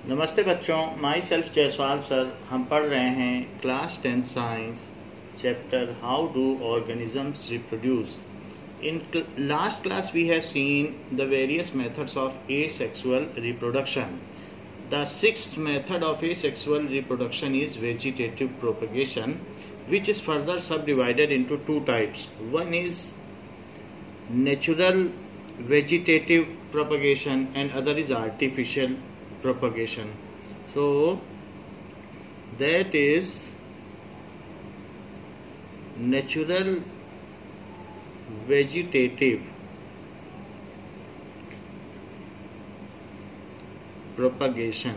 नमस्ते बच्चों, my self Jaiswal sir. हम पढ़ रहे हैं class 10 science chapter how do organisms reproduce. In last class we have seen the various methods of asexual reproduction. The sixth method of asexual reproduction is vegetative propagation, which is further subdivided into two types. One is natural vegetative propagation and other is artificial propagation. So that is natural vegetative propagation.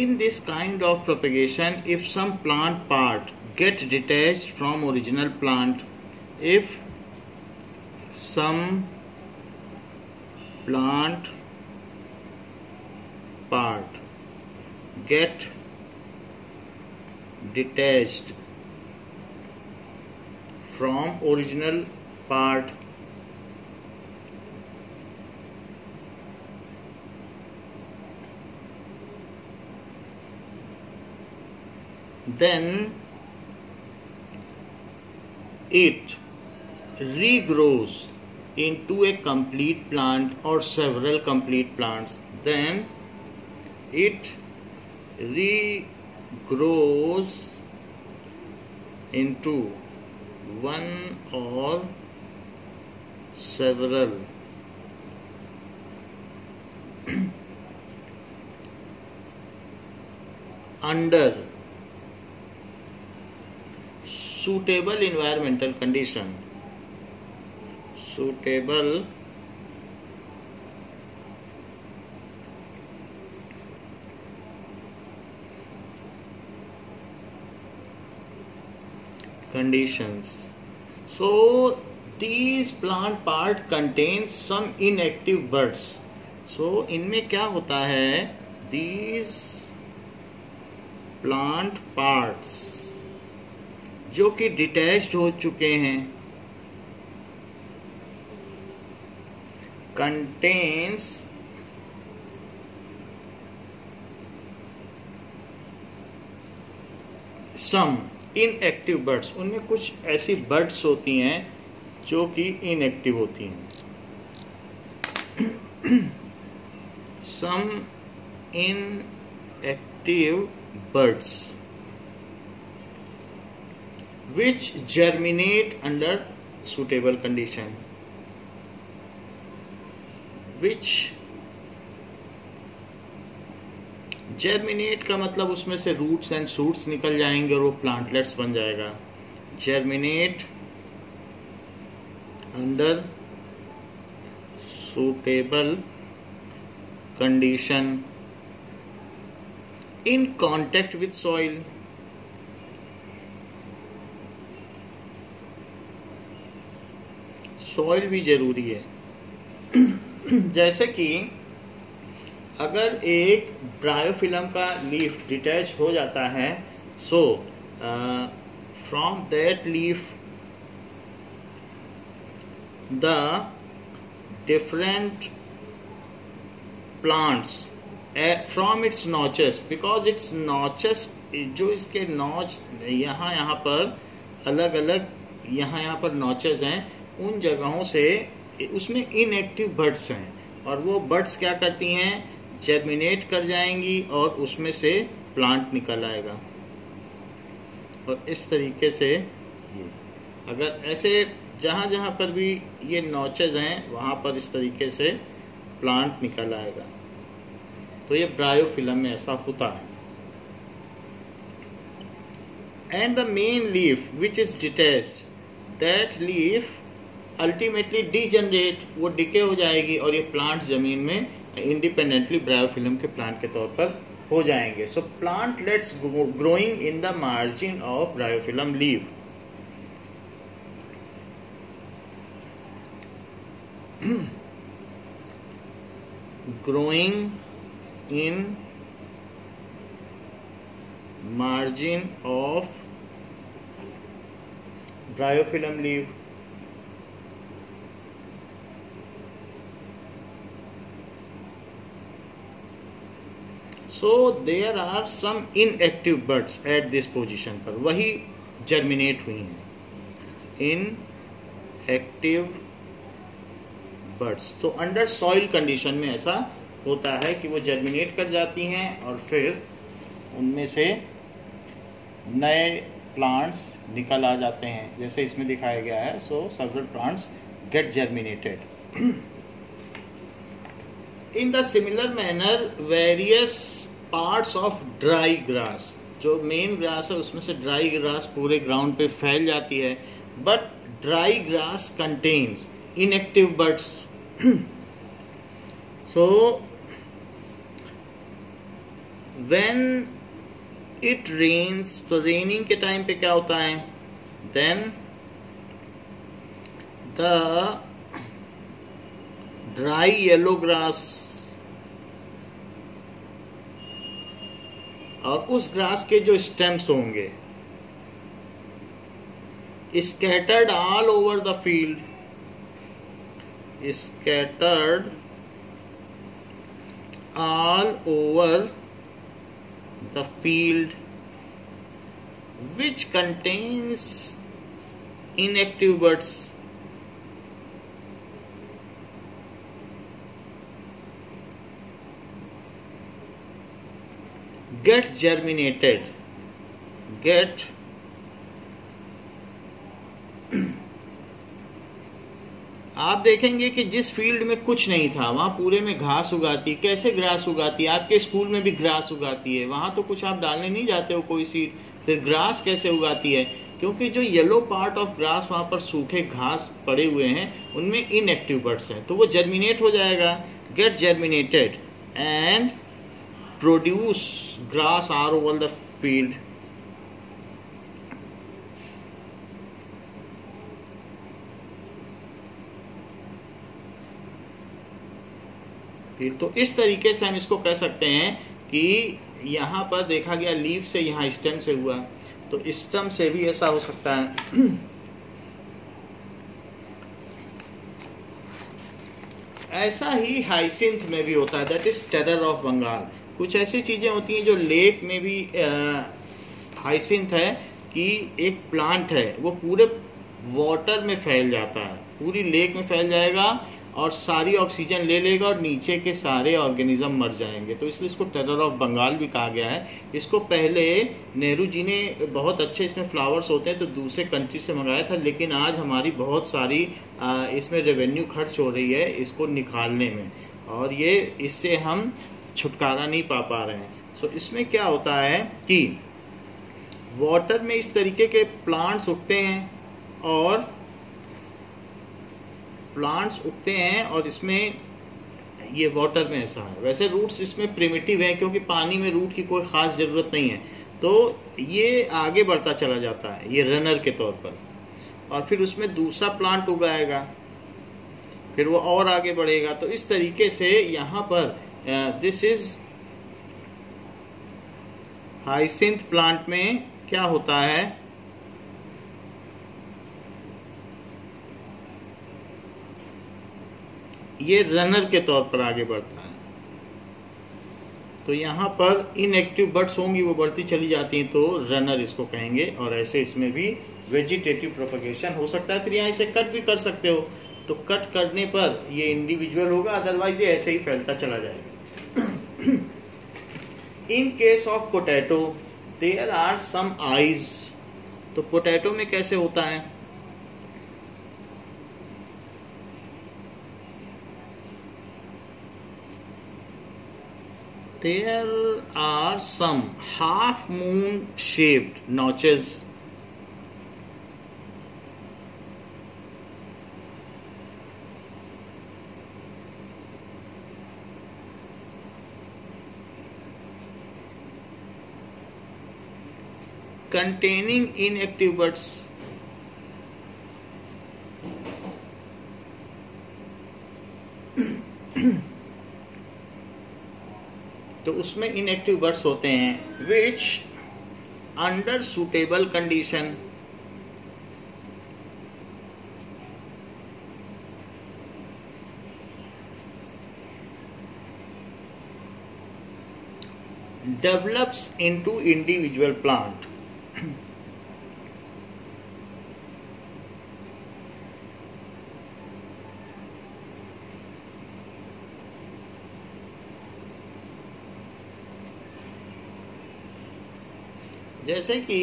In this kind of propagation, if some plant part get detached from original plant, if some plant part get detached from original part, then it regrows into a complete plant or several complete plants. Then it regrows into one or several under suitable environmental condition. Suitable conditions. So these plant part contains some inactive buds. So इनमें क्या होता है, these plant parts जो कि detached हो चुके हैं contains some inactive buds. उनमें कुछ ऐसी buds होती हैं जो कि inactive होती हैं. Some inactive buds which germinate under suitable condition. Which germinate का मतलब उसमें से roots and shoots निकल जाएंगे और वो plantlets बन जाएगा. Germinate under suitable condition in contact with soil. Soil भी जरूरी है. जैसे कि अगर एक ब्रायोफिलम का लीफ डिटैच हो जाता है, so from that leaf the different plants from its notches, because it's notches जो इसके नॉच यहाँ पर अलग अलग यहाँ पर नॉचेस हैं, उन जगहों से उसमें इनएक्टिव बड्स हैं और वो बड्स क्या करती हैं, जर्मिनेट कर जाएंगी और उसमें से प्लांट निकल आएगा. और इस तरीके से अगर ऐसे जहाँ पर भी ये नॉचेस हैं वहाँ पर इस तरीके से प्लांट निकल आएगा. तो ये ब्रायोफिलम में ऐसा होता है. And the main leaf which is detached, that leaf ultimately degenerate, वो डिके हो जाएगी और ये प्लांट जमीन में इंडिपेंडेंटली ब्रायोफिलम के प्लांट के तौर पर हो जाएंगे. So plantlets growing in the margin of bryophyllum leaf. Growing in margin of bryophyllum leaf. So there are some inactive birds at this position पर, वही जर्मिनेट हुई हैं, इन एक्टिव बर्ड्स। तो अंडर सॉइल कंडीशन में ऐसा होता है कि वो जर्मिनेट कर जाती हैं और फिर उनमें से नए प्लांट्स निकल आ जाते हैं, जैसे इसमें दिखाया गया है। So several plants get germinated. In the similar manner various parts of dry grass, जो मेन ग्रास है उसमें से ड्राई ग्रास पूरे ग्राउंड पे फैल जाती है, but dry grass contains inactive birds. So when it rains, तो रेनिंग के टाइम पे क्या होता है, then the dry yellow grass, और उस ग्रास के जो स्टेम्स होंगे scattered all over the field, scattered all over the field which contains inactive birds, get germinated, get आप देखेंगे कि जिस फील्ड में कुछ नहीं था वहां पूरे में घास उगाती। कैसे ग्रास उगाती है? आपके स्कूल में भी ग्रास उगाती है, वहां तो कुछ आप डालने नहीं जाते हो कोई सीड, फिर ग्रास कैसे उगाती है? क्योंकि जो येलो पार्ट ऑफ ग्रास वहां पर सूखे घास पड़े हुए हैं, उनमें इनएक्टिव बर्ड्स हैं, तो वो जर्मिनेट हो जाएगा, get germinated and produce grass are over the field. तो इस तरीके से हम इसको कह सकते हैं कि यहाँ पर देखा गया लीफ से, यहाँ स्टेम से हुआ, तो स्टेम से भी ऐसा हो सकता है। ऐसा ही हाइसिंथ में भी होता है, that is terror of Bengal. कुछ ऐसी चीजें होती हैं जो लेक में भी हाइसिंथ है कि एक प्लांट है वो पूरे वाटर में फैल जाता है, पूरी लेक में फैल जाएगा और सारी ऑक्सीजन ले लेगा और नीचे के सारे ऑर्गेनिज्म मर जाएंगे, तो इसलिए इसको टेरर ऑफ बंगाल भी कहा गया है। इसको पहले नेहरू जी ने बहुत अच्छे इसमें फ्लावर्स होते हैं तो दूसरे कंट्री से मंगाया था, लेकिन आज हमारी बहुत सारी इसमें रेवेन्यू खर्च हो रही है इसको निकालने में, और ये इससे हम छुटकारा नहीं पा रहे हैं। सो इसमें क्या होता है कि वाटर में इस तरीके के प्लांट्स उगते हैं और इसमें ये वाटर में ऐसा है। वैसे रूट्स इसमें प्रिमिटिव हैं क्योंकि पानी में रूट की कोई ख़ास ज़रूरत नहीं है, तो ये आगे बढ़ता चला जाता है ये रनर के तौर पर, और फिर उसमें दूसरा प्लांट उगाएगा, फिर वो और आगे बढ़ेगा। तो इस तरीके से यहाँ पर दिस इज हाइसिंथ प्लांट में क्या होता है, ये रनर के तौर पर आगे बढ़ता है। तो यहाँ पर इनएक्टिव बर्ड्स होंगी, वो बढ़ती चली जाती हैं, तो रनर इसको कहेंगे। और ऐसे इसमें भी वेजिटेटिव प्रोपगेशन हो सकता है। फिर यहाँ इसे कट भी कर सकते हो, तो कट करने पर ये इंडिविजुअल होगा, अदरवाइज ये ऐसे ही फैलता चला जाएगा। In case of potato there are some eyes. तो पोटैटो में कैसे होता है, there are some half moon shaped notches containing inactive birds. तो उसमें इनएक्टिव बर्ड्स होते हैं which under suitable condition develops into individual plant. जैसे कि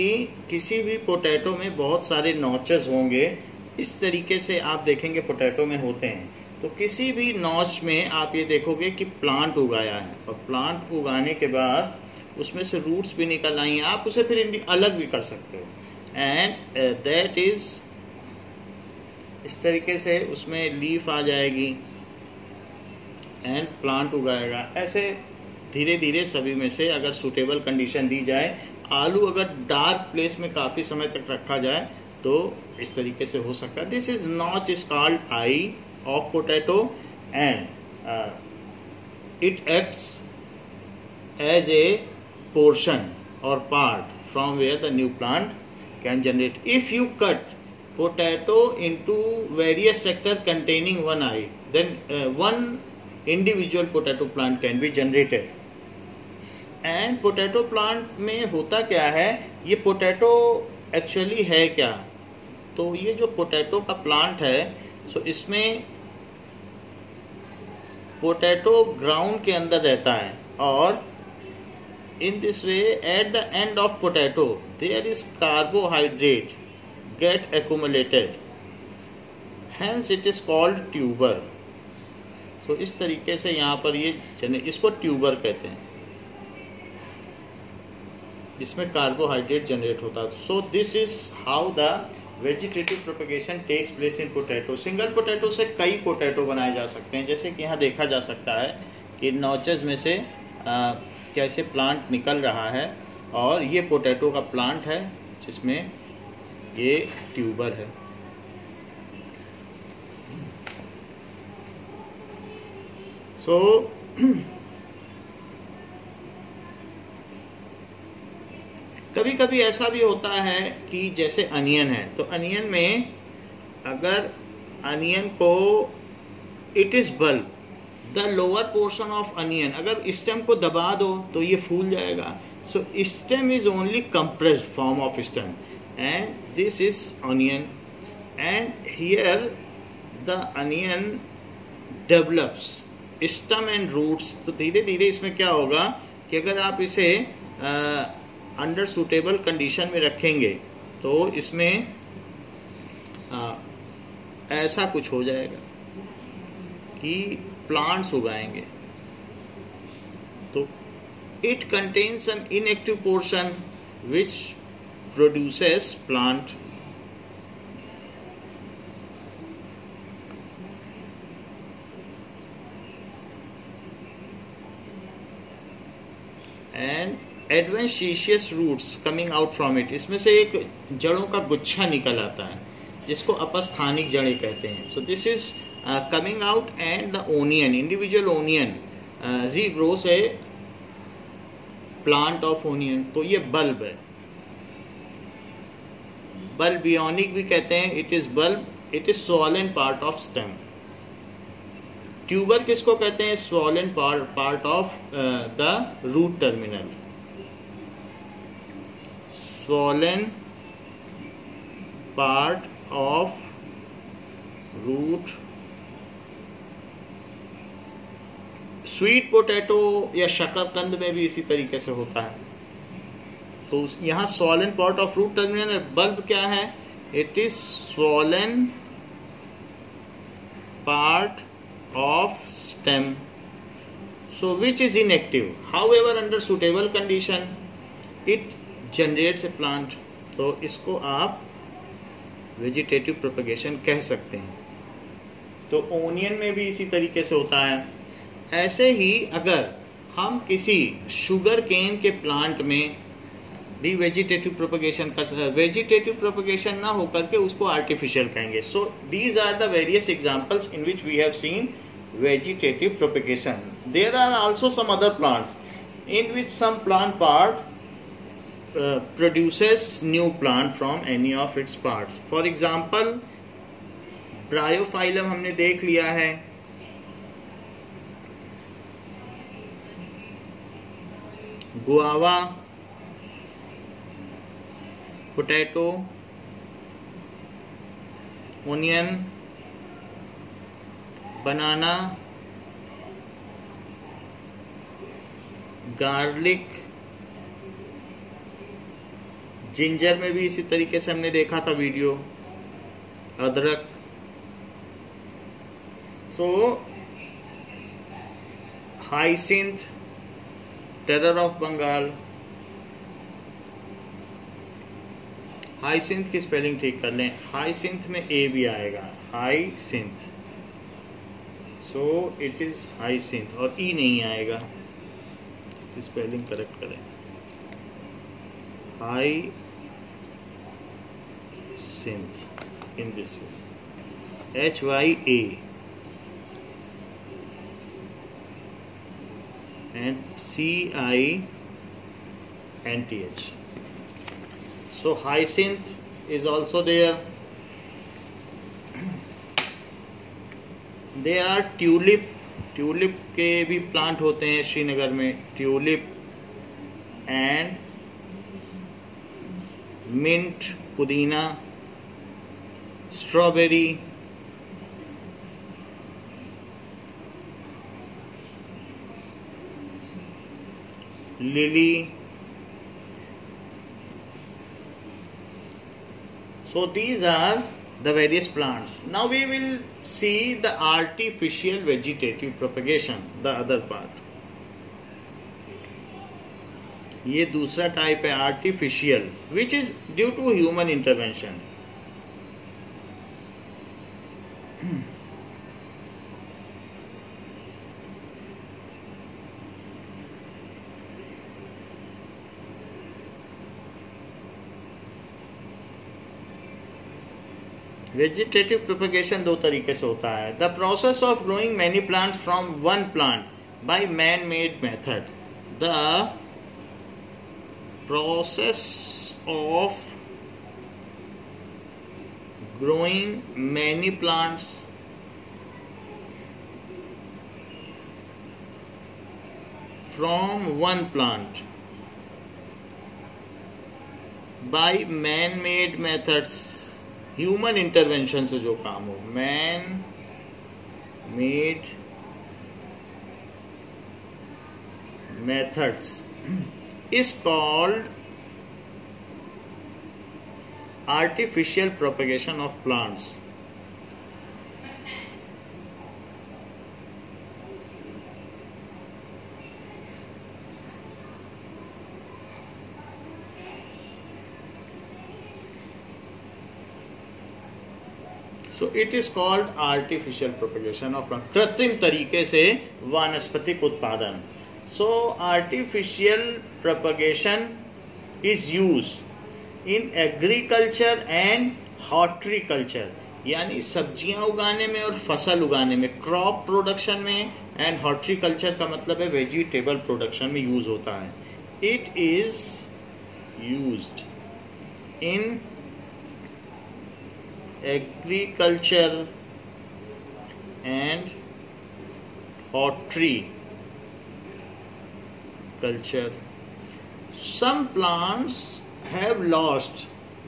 किसी भी पोटैटो में बहुत सारे नॉचेस होंगे, इस तरीके से आप देखेंगे पोटैटो में होते हैं। तो किसी भी नॉच में आप ये देखोगे कि प्लांट उगाया है, और प्लांट उगाने के बाद उसमें से रूट्स भी निकल आई हैं। आप उसे फिर अलग भी कर सकते हो, एंड दैट इज इस तरीके से उसमें लीफ आ जाएगी एंड प्लांट उगाएगा। ऐसे धीरे धीरे सभी में से अगर सूटेबल कंडीशन दी जाए, आलू अगर डार्क प्लेस में काफ़ी समय तक रखा जाए तो इस तरीके से हो सकता है। This is notch is called eye of potato, and it acts as a portion or part from where the new plant can generate. If you cut potato into various sector containing one eye, then one individual potato plant can be generated. And potato plant में होता क्या है, ये potato actually है क्या? तो ये जो पोटैटो का प्लांट है, सो इसमें पोटैटो ग्राउंड के अंदर रहता है, और in this way at the end of potato there is carbohydrate get accumulated, hence it is called tuber. तो इस तरीके से यहाँ पर ये इसको ट्यूबर कहते हैं, जिसमें कार्बोहाइड्रेट जनरेट होता है। So this is how the vegetative propagation takes place in potato. Single potato से कई पोटैटो बनाए जा सकते हैं, जैसे कि यहाँ देखा जा सकता है कि नॉचेस में से कैसे प्लांट निकल रहा है, और ये पोटैटो का प्लांट है जिसमें ये ट्यूबर है। सो कभी कभी ऐसा भी होता है कि जैसे अनियन है, तो अनियन में अगर अनियन को it is bulb, the lower portion of onion, अगर स्टेम को दबा दो तो ये फूल जाएगा। So stem is only compressed form of stem, and this is onion, and here the onion develops stem and roots। तो धीरे धीरे इसमें क्या होगा कि अगर आप इसे अंडर सूटेबल कंडीशन में रखेंगे तो इसमें ऐसा कुछ हो जाएगा कि प्लांट्स उगाएंगे। तो it contains an inactive portion which produces plant, and adventitious roots coming out from it। इसमें से एक जड़ों का गुच्छा निकल आता है जिसको अपस्थानिक जड़ें कहते हैं। So this is coming out, and the onion, individual onion regrows a plant of onion. तो ये बल्ब है, बल्बियोनिक भी कहते हैं। It is bulb, it is swollen part of stem. Tuber किसको कहते हैं? Swollen part of the root terminal, swollen part of root. Sweet potato या शकरकंद में भी इसी तरीके से होता है। तो यहाँ swollen part of root terminal. Bulb क्या है? It is swollen part of stem, so which is inactive, however under suitable condition it generates a plant. तो इसको आप वेजिटेटिव प्रोपेगेशन कह सकते हैं। तो ओनियन में भी इसी तरीके से होता है। ऐसे ही अगर हम किसी शुगर केन के प्लांट में भी वेजिटेटिव प्रोपेगेशन कर सकते हैं, वेजिटेटिव प्रोपेगेशन ना होकर के उसको आर्टिफिशियल कहेंगे। So these are the various examples in which we have seen vegetative propagation. There are also some other plants in which some plant part produces new plant from any of its parts. For example, Bryophyllum हमने देख लिया है, guava, potato, onion, बनाना, garlic, ginger में भी इसी तरीके से हमने देखा था वीडियो, अदरक। So hyacinth, terror of Bengal. Hyacinth की स्पेलिंग ठीक कर लें, हाइसिंथ में ए भी आएगा, hyacinth, so it is hyacinth, और ई नहीं आएगा, इसकी स्पेलिंग करेक्ट करें, hyacinth in this way, HYA and CINTH. So hyacinth is also there. There are tulip. Tulip के भी प्लांट होते हैं श्रीनगर में, ट्यूलिप एंड मिंट, पुदीना, strawberry, lily. So these are the various plants. Now we will see the artificial vegetative propagation, the other part. ये दूसरा type है artificial, which is due to human intervention. Vegetative propagation दो तरीके से होता है। The process of growing many plants from one plant by man made method. The process of growing many plants from one plant by man made methods, human intervention से जो काम हो, man made methods is called artificial propagation of plants. So it is called artificial propagation of plant, कृत्रिम तरीके से वानस्पतिक उत्पादन। सो artificial propagation is used in agriculture and horticulture, यानी सब्जियां उगाने में और फसल उगाने में, क्रॉप प्रोडक्शन में, एंड हॉर्टिकल्चर का मतलब है वेजिटेबल प्रोडक्शन में यूज होता है। It is used in agriculture and horticulture. Some plants have lost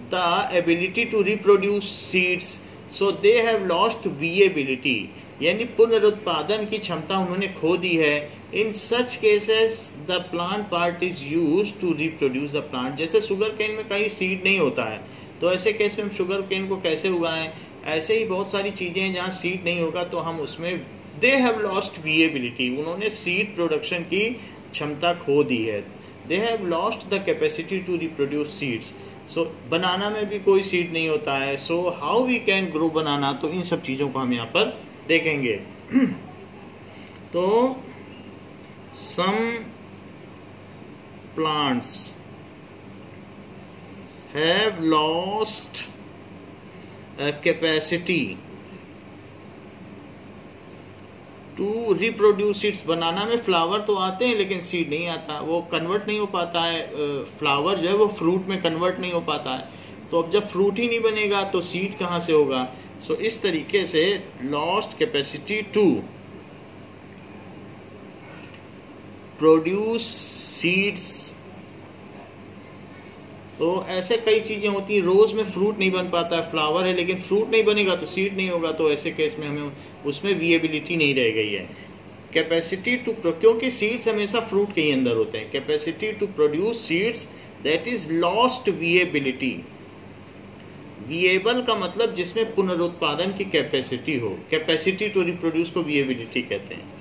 the ability to reproduce seeds, so they have lost viability, यानी पुनरुत्पादन की क्षमता उन्होंने खो दी है। In such cases the plant part is used to reproduce the plant. जैसे sugar cane में कहीं सीड नहीं होता है, तो ऐसे केस में हम शुगर केन को कैसे उगाएं? ऐसे ही बहुत सारी चीजें हैं जहाँ सीड नहीं होगा, तो हम उसमें दे हैव लॉस्ट विएबिलिटी, उन्होंने सीड प्रोडक्शन की क्षमता खो दी है। They have lost the capacity to reproduce seeds. So banana में भी कोई सीड नहीं होता है, so how we can grow banana, तो इन सब चीजों को हम यहाँ पर देखेंगे। तो some plants have lost a capacity to reproduce seeds. Banana में फ्लावर तो आते हैं लेकिन सीड नहीं आता, वो कन्वर्ट नहीं हो पाता है, फ्लावर जो है वो फ्रूट में कन्वर्ट नहीं हो पाता है। तो अब जब फ्रूट ही नहीं बनेगा तो सीड कहाँ से होगा? सो इस तरीके से lost capacity to produce seeds. तो ऐसे कई चीजें होती हैं। रोज में फ्रूट नहीं बन पाता है, फ्लावर है लेकिन फ्रूट नहीं बनेगा तो सीड नहीं होगा, तो ऐसे केस में हमें उसमें विएबिलिटी नहीं रह गई है। कैपेसिटी टू, क्योंकि सीड्स हमेशा फ्रूट के ही अंदर होते हैं। Capacity to produce seeds that is lost viability. Viable का मतलब जिसमें पुनरुत्पादन की कैपेसिटी हो। कैपेसिटी टू रिप्रोड्यूस को विएबिलिटी कहते हैं।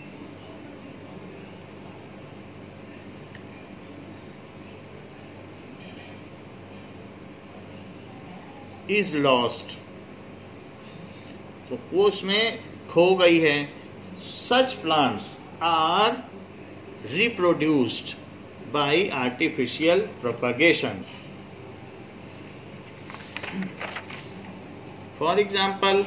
इज लॉस्ट, तो वो उसमें खो गई है। Such plants are reproduced by artificial propagation. For example,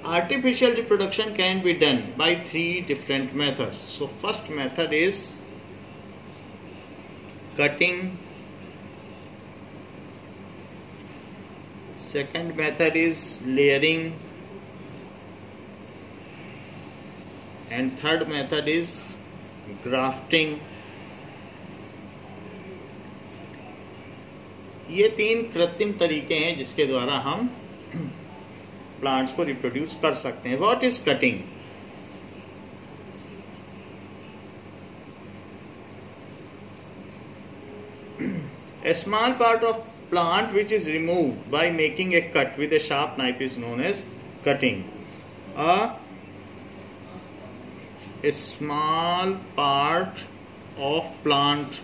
artificial reproduction can be done by 3 different methods. So first method is cutting, second method is layering, and third method is grafting. ये 3 कृत्रिम तरीके हैं जिसके द्वारा हम plants को reproduce कर सकते हैं। What is cutting? A small part of plant which is removed by making a cut with a sharp knife is known as cutting. A small part of plant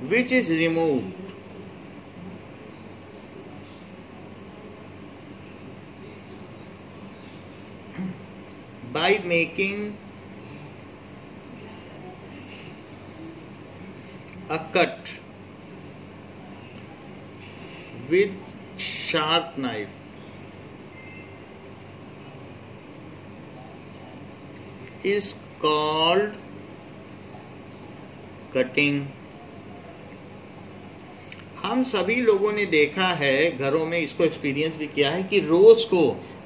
which is removed by making a cut with sharp knife is called cutting. हम सभी लोगों ने देखा है, घरों में इसको experience भी किया है कि रोज को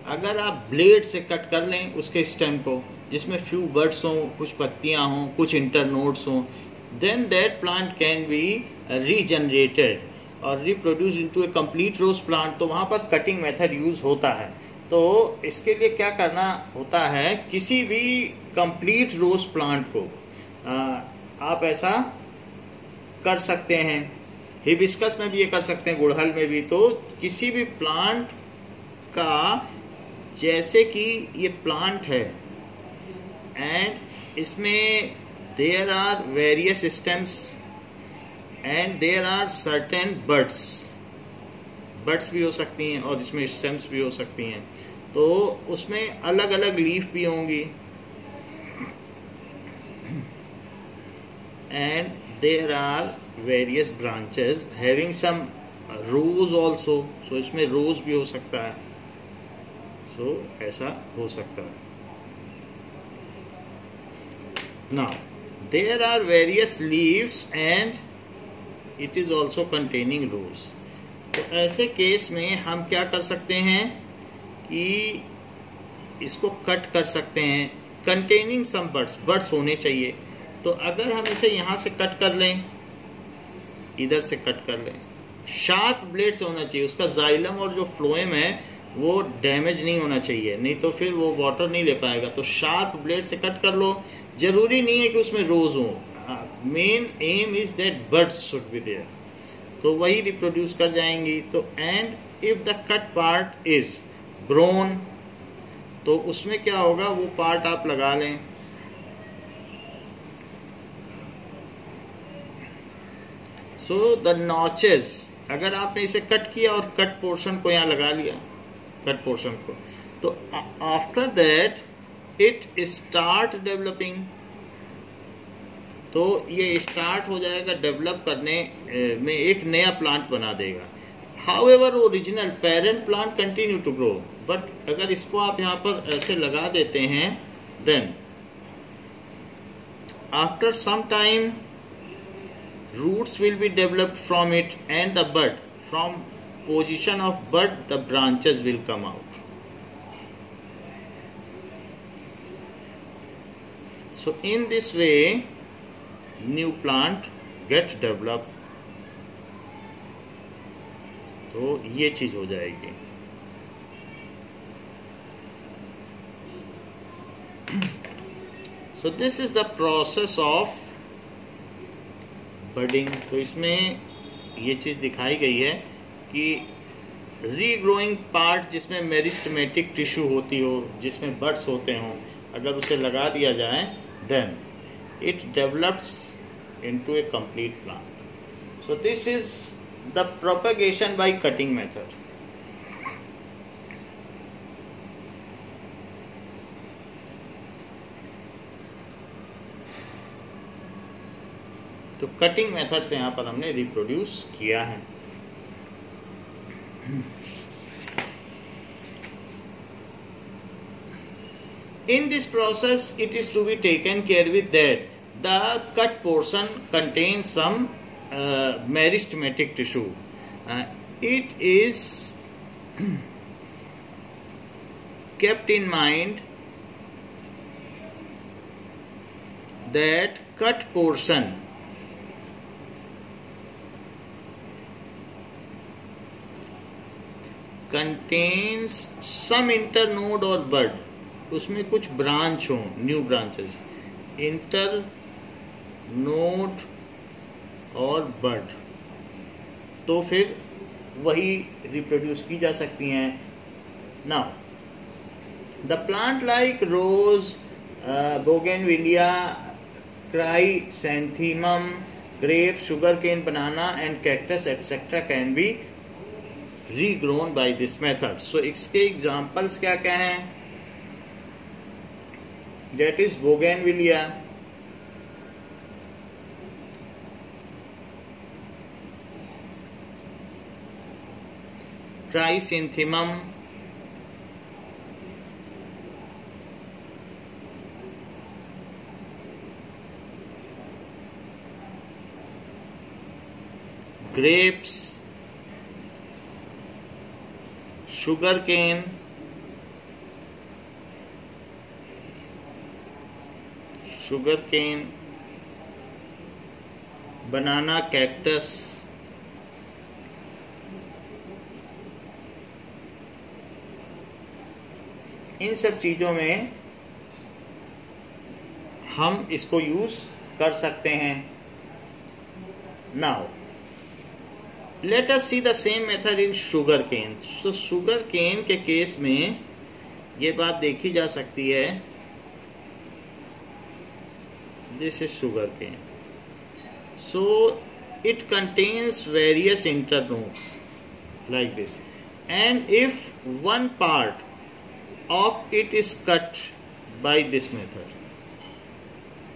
अगर आप ब्लेड से कट कर लें उसके स्टेम को, जिसमें फ्यू बड्स हों, कुछ पत्तियां हों, कुछ इंटरनोड्स हों, then that plant can be regenerated और reproduce into a complete rose plant. तो वहां पर कटिंग मेथड यूज होता है। तो इसके लिए क्या करना होता है, किसी भी कंप्लीट रोज प्लांट को आप ऐसा कर सकते हैं। हिबिस्कस में भी ये कर सकते हैं, गुड़हल में भी। तो किसी भी प्लांट का, जैसे कि ये प्लांट है एंड इसमें there are various stems and there are certain buds भी हो सकती हैं और इसमें स्टेम्स भी हो सकती हैं। तो उसमें अलग अलग लीफ भी होंगी and there are various branches having some rose also. So इसमें रोज भी हो सकता है। तो ऐसा हो सकता है। Now there are various leaves and it is also containing roots. तो ऐसे केस में हम क्या कर सकते हैं कि इसको कट कर सकते हैं। containing some buds होने चाहिए। तो अगर हम इसे यहाँ से कट कर लें, इधर से कट कर लें, शार्प ब्लेड से होना चाहिए। उसका जाइलम और जो फ्लोएम है वो डैमेज नहीं होना चाहिए, नहीं तो फिर वो वाटर नहीं ले पाएगा। तो शार्प ब्लेड से कट कर लो। जरूरी नहीं है कि उसमें रोज हो, main aim is that buds should be there, तो वही रिप्रोड्यूस कर जाएंगी। तो and if the cut part is grown, तो उसमें क्या होगा, वो पार्ट आप लगा लें। सो द नॉचेस, अगर आपने इसे कट किया और कट पोर्शन को यहाँ लगा लिया, कट पोर्शन को, तो after that it start developing, तो ये स्टार्ट हो जाएगा डेवलप करने में, एक नया प्लांट बना देगा। However original parent plant continue to grow, but अगर इसको आप यहाँ पर ऐसे लगा देते हैं, then after some time roots will be developed from it and the bud, from position of bud the branches will come out. So in this way new plant get developed. तो ये चीज हो जाएगी. So this is the process of budding. तो इसमें ये चीज दिखाई गई है कि रीग्रोइंग पार्ट जिसमें मेरिस्टेमेटिक टिश्यू होती हो, जिसमें बड्स होते हों, अगर उसे लगा दिया जाए then it develops into a complete plant. So this is the propagation by cutting method. तो कटिंग मेथड से यहाँ पर हमने रिप्रोड्यूस किया है. In this process, it is to be taken care with that the cut portion contains some meristematic tissue. It is kept in mind that cut portion contains some internode or bud. उसमें कुछ branch हो, new branches, inter node और बड, तो फिर वही reproduce की जा सकती हैं. Now the plant like rose, bougainvillea, chrysanthemum, grape, sugar cane, banana and cactus etcetera can be regrown by this method. So इसके एग्जांपल्स क्या क्या हैं? That is Bougainvillea, Chrysanthemum, grapes, sugarcane, banana, cactus, इन सब चीजों में हम इसको यूज कर सकते हैं. Now let us see the same method in sugar cane. So sugar cane के केस में ये बात देखी जा सकती है. This is sugar cane. So it contains various internodes like this, and if one part of it is cut by this method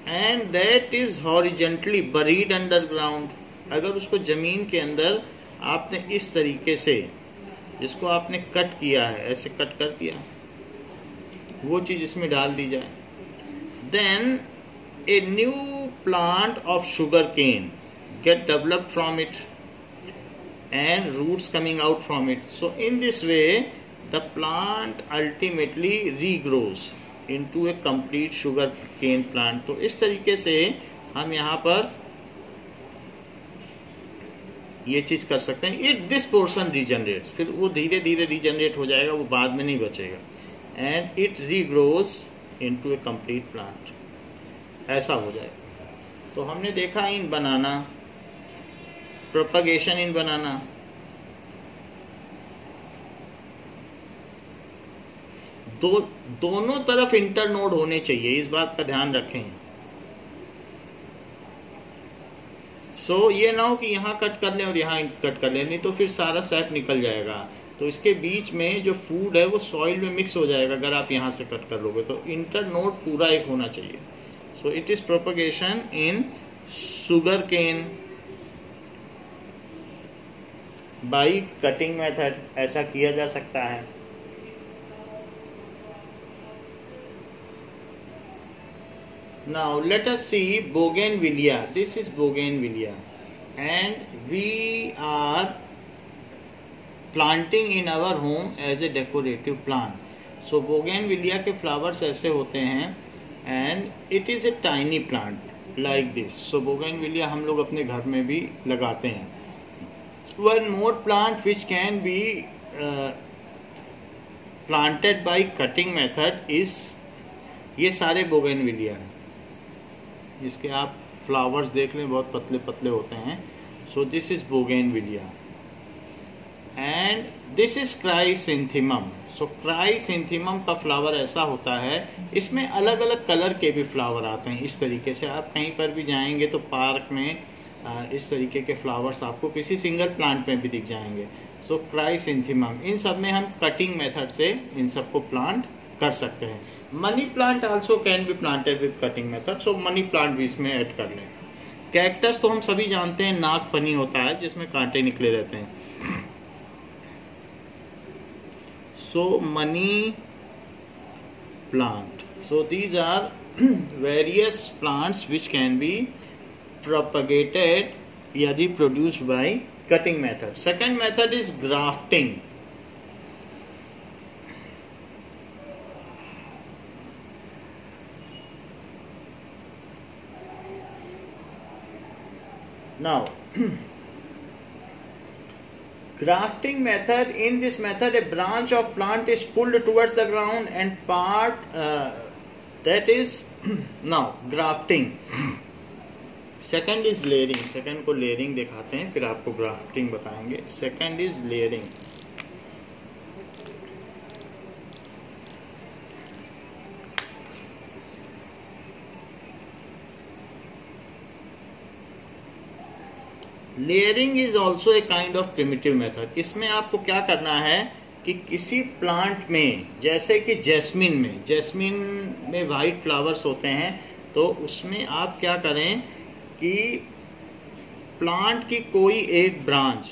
and that is horizontally buried underground, अगर उसको जमीन के अंदर आपने इस तरीके से, जिसको आपने कट किया है, ऐसे कट कर दिया, वो चीज इसमें डाल दी जाए, then a new plant of sugar cane get developed from it and roots coming out from it. So in this way the plant ultimately regrows into a complete sugar cane plant. तो इस तरीके से हम यहाँ पर ये चीज कर सकते हैं. If this portion regenerates, फिर वो धीरे धीरे regenerate हो जाएगा, वो बाद में नहीं बचेगा, and it regrows into a complete plant. ऐसा हो जाए. तो हमने देखा इन बनाना, प्रोपगेशन इन बनाना, दोनों तरफ इंटरनोड होने चाहिए, इस बात का ध्यान रखें. सो ये ना हो कि यहाँ कट कर लें और यहाँ कट कर लें, नहीं तो फिर सारा सेट निकल जाएगा. तो इसके बीच में जो फूड है वो सॉइल में मिक्स हो जाएगा अगर आप यहाँ से कट कर लोगे. तो इंटरनोड पूरा एक होना चाहिए. So it is propagation in sugarcane by cutting method. ऐसा किया जा सकता है. Now let us see Bougainvillea. This is Bougainvillea and we are planting in our home as a decorative plant. So Bougainvillea के flowers ऐसे होते हैं and it is a tiny plant like this. So bougainvillea हम लोग अपने घर में भी लगाते हैं. One more plant which can be planted by cutting method is, ये सारे बोगनविलिया हैं. इसके आप फ्लावर्स देख लें, बहुत पतले पतले होते हैं. So this is bougainvillea and this is chrysanthemum. So chrysanthemum का फ्लावर ऐसा होता है, इसमें अलग अलग कलर के भी फ्लावर आते हैं. इस तरीके से आप कहीं पर भी जाएंगे तो पार्क में इस तरीके के फ्लावर्स आपको किसी सिंगल प्लांट में भी दिख जाएंगे. सो क्राइसेंथेमम, इन सब में हम कटिंग मेथड से इन सबको प्लांट कर सकते हैं. Money plant also can be planted with cutting method. So money plant भी इसमें ऐड कर लें. कैक्टस तो हम सभी जानते हैं नाक फनी होता है जिसमें कांटे निकले रहते हैं. So money plant. So these are various plants which can be propagated या reproduced by cutting method. Second method is grafting. Now grafting method, in this method a branch of plant is pulled towards the ground and part that is now grafting. Second is layering. Second को layering दिखाते हैं, फिर आपको grafting बताएंगे. Second is layering. Layering is also a kind of primitive method. इसमें आपको क्या करना है कि किसी प्लांट में, जैसे कि जैस्मिन में वाइट फ्लावर्स होते हैं, तो उसमें आप क्या करें कि प्लांट की कोई एक ब्रांच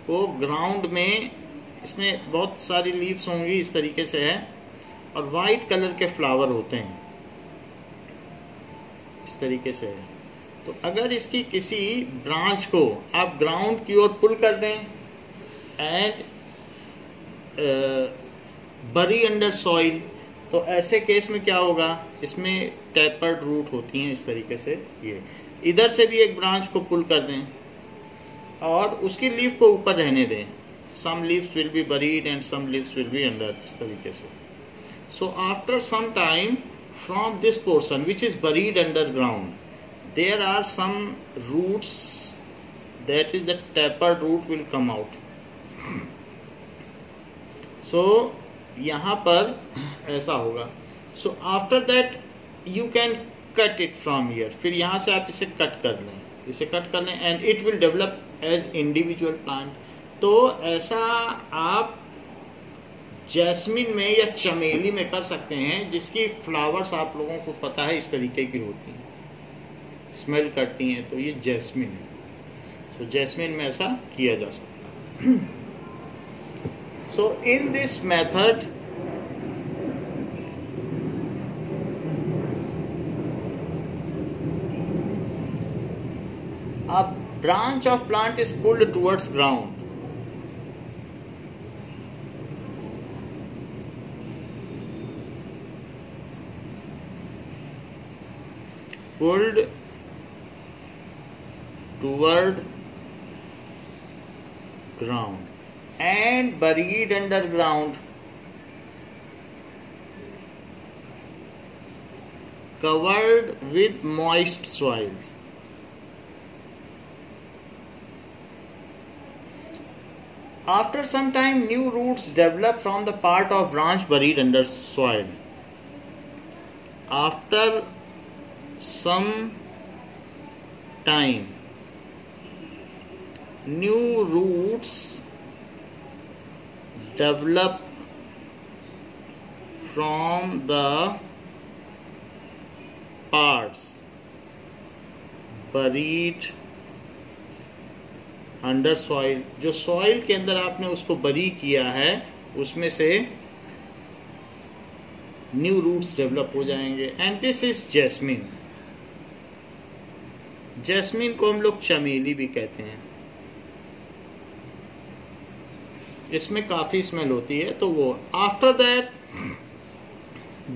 को ग्राउंड में, इसमें बहुत सारी लीव्स होंगी इस तरीके से है और वाइट कलर के फ्लावर होते हैं इस तरीके से है. तो अगर इसकी किसी ब्रांच को आप ग्राउंड की ओर पुल कर दें एंड बरी अंडर सॉइल, तो ऐसे केस में क्या होगा, इसमें टैपर्ड रूट होती हैं इस तरीके से. ये इधर से भी एक ब्रांच को पुल कर दें और उसकी लीफ को ऊपर रहने दें. Some leaves will be buried and some leaves will be under, इस तरीके से. So after some time from this portion which is buried under ground, there are some roots, that is the tapered root will come out. So यहाँ पर ऐसा होगा. So after that you can cut it from here. फिर यहाँ से आप इसे cut कर लें and it will develop as individual plant. तो ऐसा आप जैस्मिन में या चमेली में कर सकते हैं, जिसकी फ्लावर्स आप लोगों को पता है इस तरीके की होती हैं, स्मेल करती हैं, तो ये जैस्मिन है. तो जैस्मिन में ऐसा किया जा सकता है. So in this method, a branch of plant is pulled towards ground. Pulled toward ground and buried underground, covered with moist soil. After some time, new roots develop from the part of branch buried under soil. After some time, new roots develop from the parts buried under soil. जो soil के अंदर आपने उसको बरी किया है, उसमें से न्यू रूट्स डेवलप हो जाएंगे. And this is jasmine. Jasmine को हम लोग चमेली भी कहते हैं. इसमें काफी स्मेल होती है. तो वो after that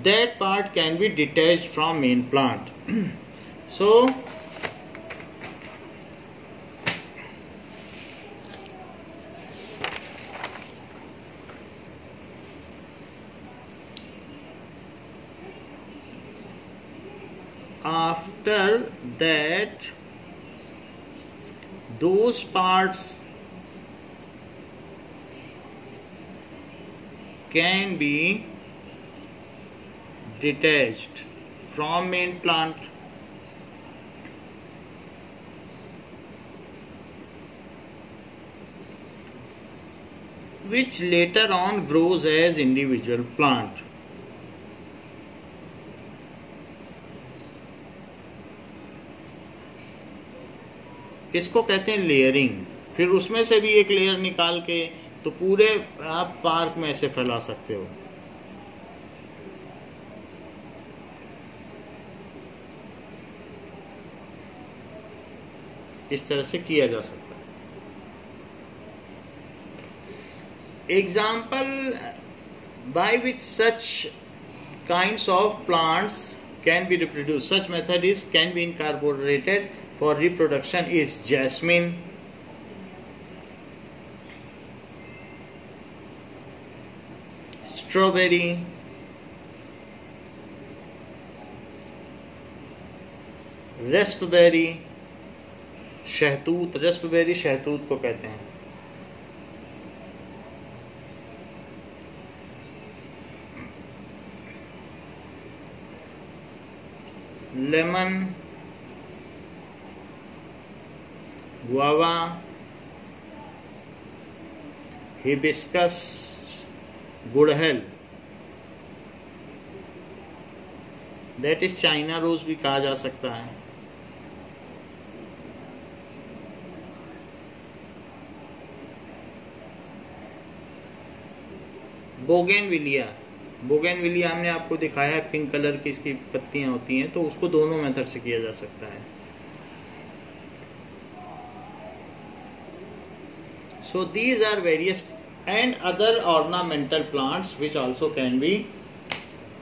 that part can be detached from main plant. So after that, those parts can be detached from main plant. Which later on grows as individual plant. इसको कहते हैं लेयरिंग। फिर उसमें से भी एक लेयर निकाल के तो पूरे आप पार्क में ऐसे फैला सकते हो। इस तरह से किया जा सकता है। Example by which such kinds of plants can be reproduce, such method is can be incorporated for reproduction is jasmine, strawberry, raspberry, शहतूत। raspberry शहतूत को कहते हैं। लेमन, गुआवा, हिबिस्कस, गुड़हल, दैट इज चाइना रोज भी कहा जा सकता है। बोगेनविलिया, बोगेनविलिया हमने आपको दिखाया है, पिंक कलर की इसकी पत्तियां होती हैं, तो उसको दोनों मेथड से किया जा सकता है। So these are various and other ornamental plants which also can be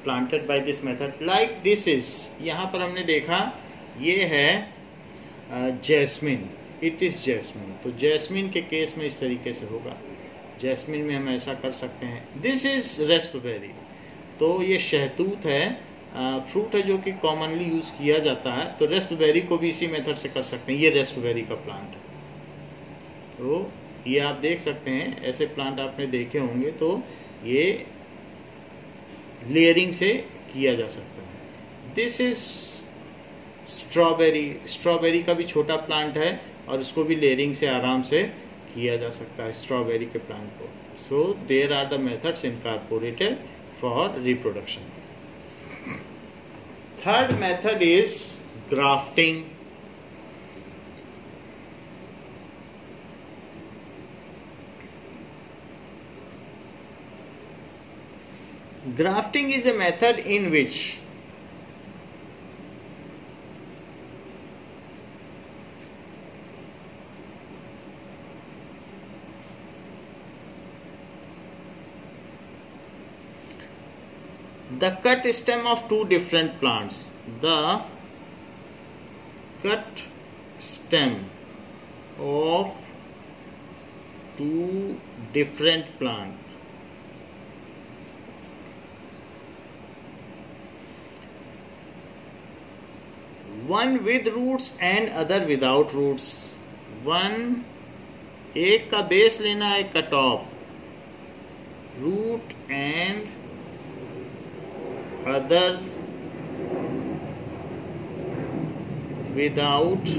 planted by this method. Like this is, यहाँ पर हमने देखा ये है जैस्मिन, it is जैस्मिन। तो जैस्मिन के केस में इस तरीके से होगा। जैस्मिन में हम ऐसा कर सकते हैं। This is raspberry, तो ये शहतूत है, फ्रूट है जो कि कॉमनली यूज किया जाता है। तो रेस्पबेरी को भी इसी मेथड से कर सकते हैं। ये रेस्पबेरी का प्लांट है। तो ये आप देख सकते हैं, ऐसे प्लांट आपने देखे होंगे। तो ये लेयरिंग से किया जा सकता है। दिस इज स्ट्रॉबेरी, स्ट्रॉबेरी का भी छोटा प्लांट है और इसको भी लेयरिंग से आराम से किया जा सकता है, स्ट्रॉबेरी के प्लांट को। So there are the methods incorporated for reproduction. Third method is grafting. Grafting is a method in which the cut stem of two different plants, the cut stem of two different plants one with roots and other without roots, one एक का base लेना है, एक का top, root and other without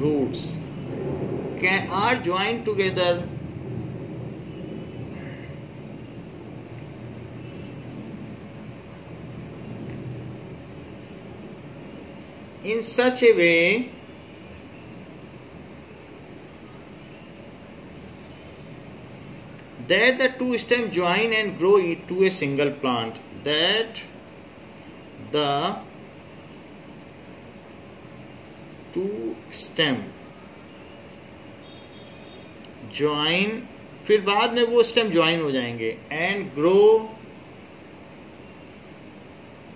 roots are joined together in such a way that the two stems join and grow into a single plant, that the two stem join, फिर बाद में वो स्टेम ज्वाइन हो जाएंगे, and grow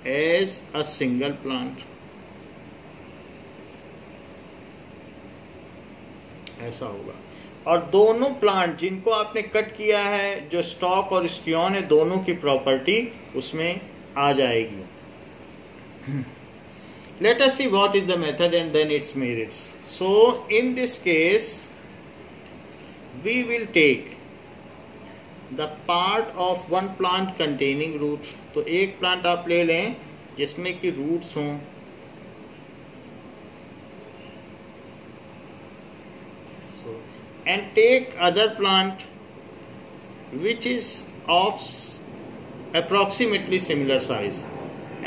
as a single plant. ऐसा होगा। और दोनों प्लांट जिनको आपने कट किया है, जो स्टॉक और स्कियोन है, दोनों की प्रॉपर्टी उसमें आ जाएगी। Let us see what is the method and then its merits. So in this case we will take the part of one plant containing root. तो एक प्लांट आप ले लें जिसमें कि रूट्स हों, and take other plant which is of approximately similar size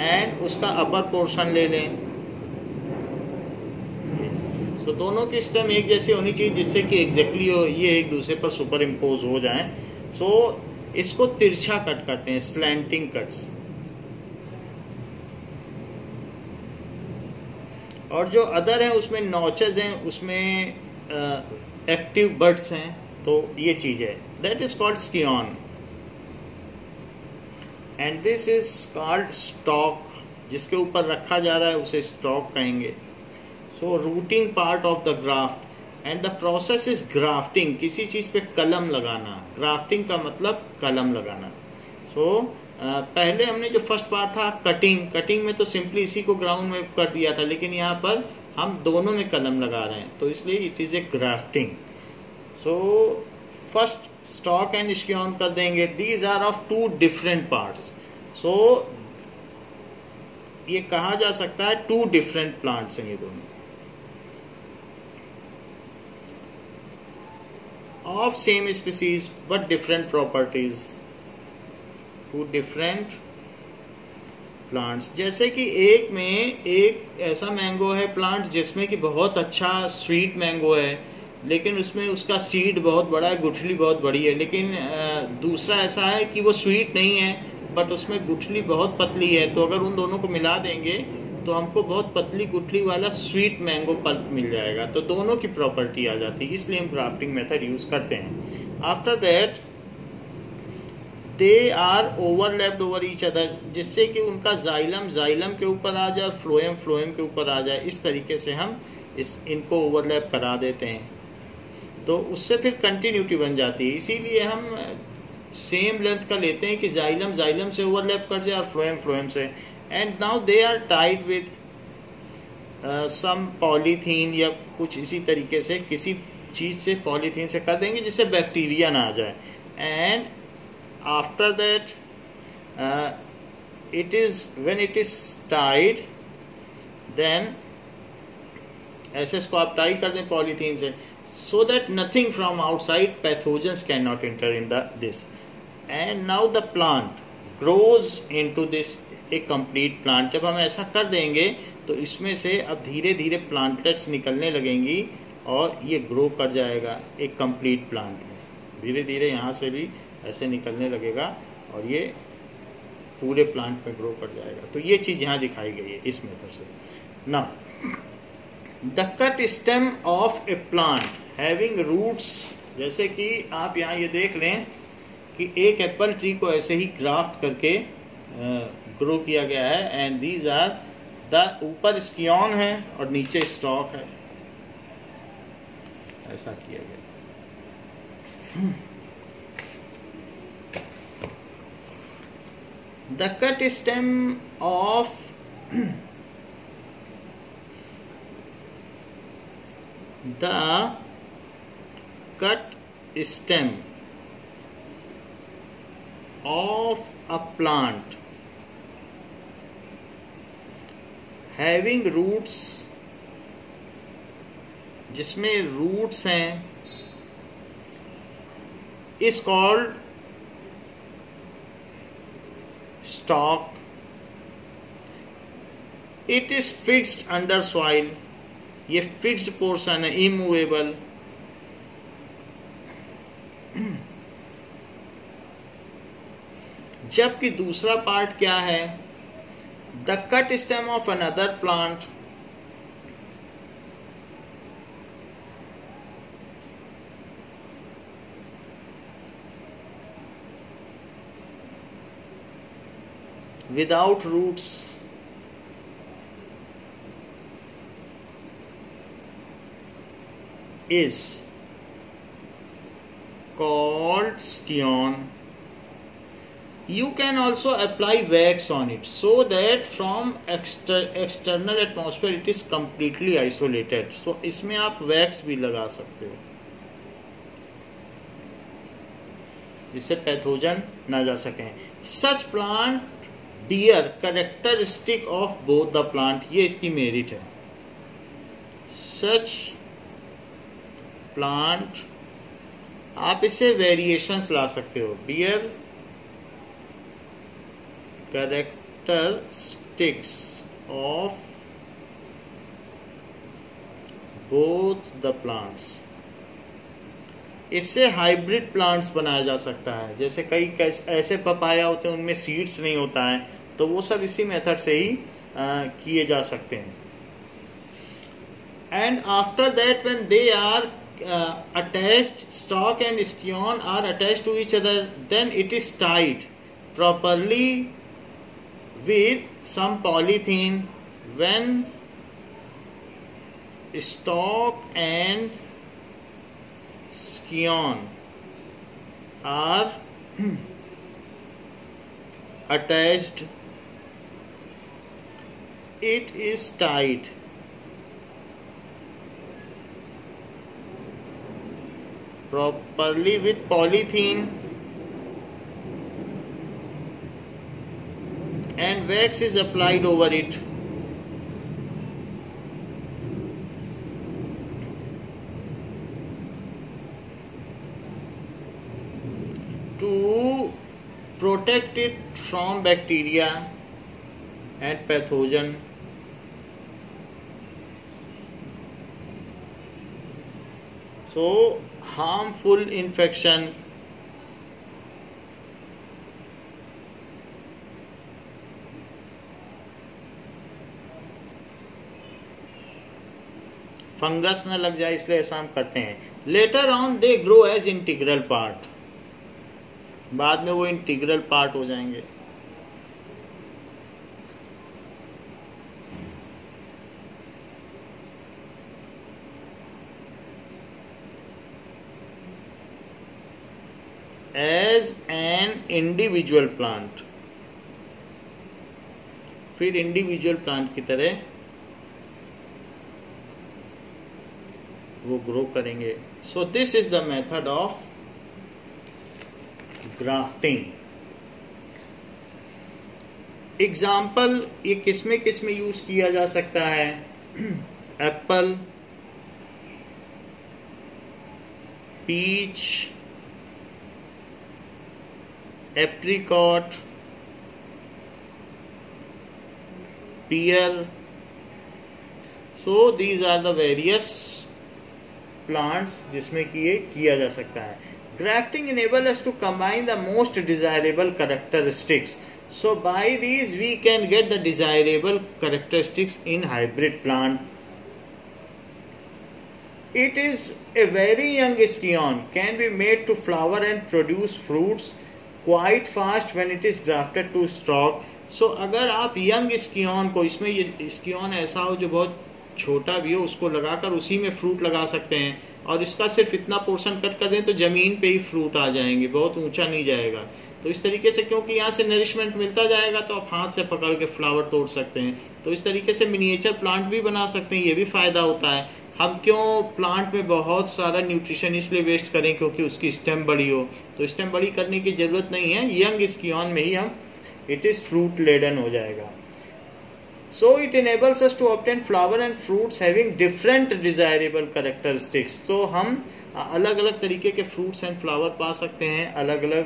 and उसका upper portion ले लें। तो दोनों की स्टेम एक जैसी होनी चाहिए जिससे कि एग्जैक्टली ये एक दूसरे पर सुपर इम्पोज हो जाएं। सो इसको तिरछा कट करते हैं, स्लैंटिंग कट्स। और जो अदर है उसमें नॉचेस हैं, उसमें एक्टिव बड्स हैं। तो ये चीज है, that is called scion and this is called stock. जिसके ऊपर रखा जा रहा है उसे स्टॉक कहेंगे। So rooting part of the graft and the process is grafting. किसी चीज पे कलम लगाना, ग्राफ्टिंग का मतलब कलम लगाना। सो पहले हमने जो फर्स्ट पार्ट था कटिंग में तो सिंपली इसी को ग्राउंड में कर दिया था, लेकिन यहाँ पर हम दोनों में कलम लगा रहे हैं, तो इसलिए it is a grafting. So first stock and scion कर देंगे। These are of two different parts. So ये कहा जा सकता है टू डिफरेंट प्लांट्स हैं ये दोनों, of same species but different properties, two different plants. जैसे कि एक में एक ऐसा मैंगो है प्लांट जिसमें कि बहुत अच्छा स्वीट मैंगो है, लेकिन उसमें उसका सीड बहुत बड़ा है, गुठली बहुत बड़ी है। लेकिन दूसरा ऐसा है कि वो स्वीट नहीं है बट उसमें गुठली बहुत पतली है। तो अगर उन दोनों को मिला देंगे तो हमको बहुत पतली गुठली वाला स्वीट मैंगो पल्प मिल जाएगा। तो दोनों की प्रॉपर्टी आ जाती है, इसलिए हम ग्राफ्टिंग मेथड यूज करते हैं। After that they are overlapped over each other, जिससे कि उनका जाइलम के ऊपर आ जाए, फ्लोएम के ऊपर आ जाए। इस तरीके से हम इनको ओवरलैप करा देते हैं, तो उससे फिर कंटिन्यूटी बन जाती है। इसीलिए हम सेम लेंथ का लेते हैं कि जाइलम से ओवरलैप कर जाए और फ्लोएम से। And now they are tied with some polythene या कुछ इसी तरीके से, किसी चीज से पॉलीथीन से कर देंगे जिससे बैक्टीरिया ना आ जाए। And after that when it is tied, then ऐसे इसको आप टाई कर दें पॉलीथीन से, so that nothing from outside pathogens cannot enter in this, and now the plant grows into this a complete plant। जब हम ऐसा कर देंगे तो इसमें से अब धीरे धीरे प्लांटलेट्स निकलने लगेंगी और ये ग्रो कर जाएगा एक कंप्लीट प्लांट में। धीरे धीरे यहाँ से भी ऐसे निकलने लगेगा और ये पूरे प्लांट में ग्रो कर जाएगा। तो ये चीज यहाँ दिखाई गई है इस मेथड से। Now the cut stem of a plant having roots, जैसे कि आप यहाँ ये देख लें कि एक एप्पल ट्री को ऐसे ही ग्राफ्ट करके ग्रो किया गया है। एंड दीज आर द ऊपर स्कियोन है और नीचे स्टॉक है, ऐसा किया गया। The cut stem of a plant having roots, जिसमें रूट्स हैं, is called stalk. It is fixed under soil, ये फिक्स्ड पोर्शन है, इमूवेबल। जबकि दूसरा पार्ट क्या है, the cut stem of another plant without roots is called scion. You can also apply wax on it so that from external atmosphere it is completely isolated. So इसमें आप wax भी लगा सकते हो जिससे पैथोजन ना जा सकें. Such plant bear characteristic of both the plant. ये इसकी मेरिट है. Such plant आप इससे वेरिएशंस ला सकते हो. bear characteristics of both the plants. इससे हाइब्रिड प्लांट्स बनाया जा सकता है. जैसे कई ऐसे पपाया होते हैं उनमें सीड्स नहीं होता है, तो वो सब इसी मेथड से ही किए जा सकते हैं. And after that when they are attached, stalk and scion are attached to each other, then it is tied properly with some polythene. When stalk and scion are attached, it is tied properly with polythene and wax is applied over it. To protect it from bacteria and pathogen. So harmful infection fungus न लग जाए इसलिए ऐसा हम करते हैं. Later on they grow as integral part. बाद में वो इंटीग्रल पार्ट हो जाएंगे. As an individual plant. फिर इंडिविजुअल प्लांट की तरह वो ग्रो करेंगे. So this is the method of grafting. Example ये किसमें किसमें यूज किया जा सकता है. Apple, peach, apricot, pear. So these are the various plants जिसमें किया जा सकता है. Grafting enables us to combine the most desirable characteristics. So by these we can get the desirable characteristics in hybrid plant. It is a very young scion can be made to flower and produce fruits quite fast when it is grafted to stalk. So अगर आप young स्कियन को, इसमें ये स्कियन ऐसा हो जो बहुत छोटा भी हो, उसको लगाकर उसी में फ्रूट लगा सकते हैं और इसका सिर्फ इतना पोर्शन कट कर दें तो जमीन पे ही फ्रूट आ जाएंगे, बहुत ऊंचा नहीं जाएगा. तो इस तरीके से क्योंकि यहाँ से नरिशमेंट मिलता जाएगा तो आप हाथ से पकड़ के फ्लावर तोड़ सकते हैं. तो इस तरीके से मिनिएचर प्लांट भी बना सकते हैं. ये भी फायदा होता है. हम क्यों प्लांट में बहुत सारा न्यूट्रिशन इसलिए वेस्ट करें क्योंकि उसकी स्टेम बड़ी हो. तो स्टेम बड़ी करने की जरूरत नहीं है. यंग स्कियन में ही हम इट इज फ्रूट लेडन हो जाएगा. So it enables us to obtain flower and fruits having different desirable characteristics. तो हम अलग अलग तरीके के फ्रूट्स एंड फ्लावर पा सकते हैं, अलग अलग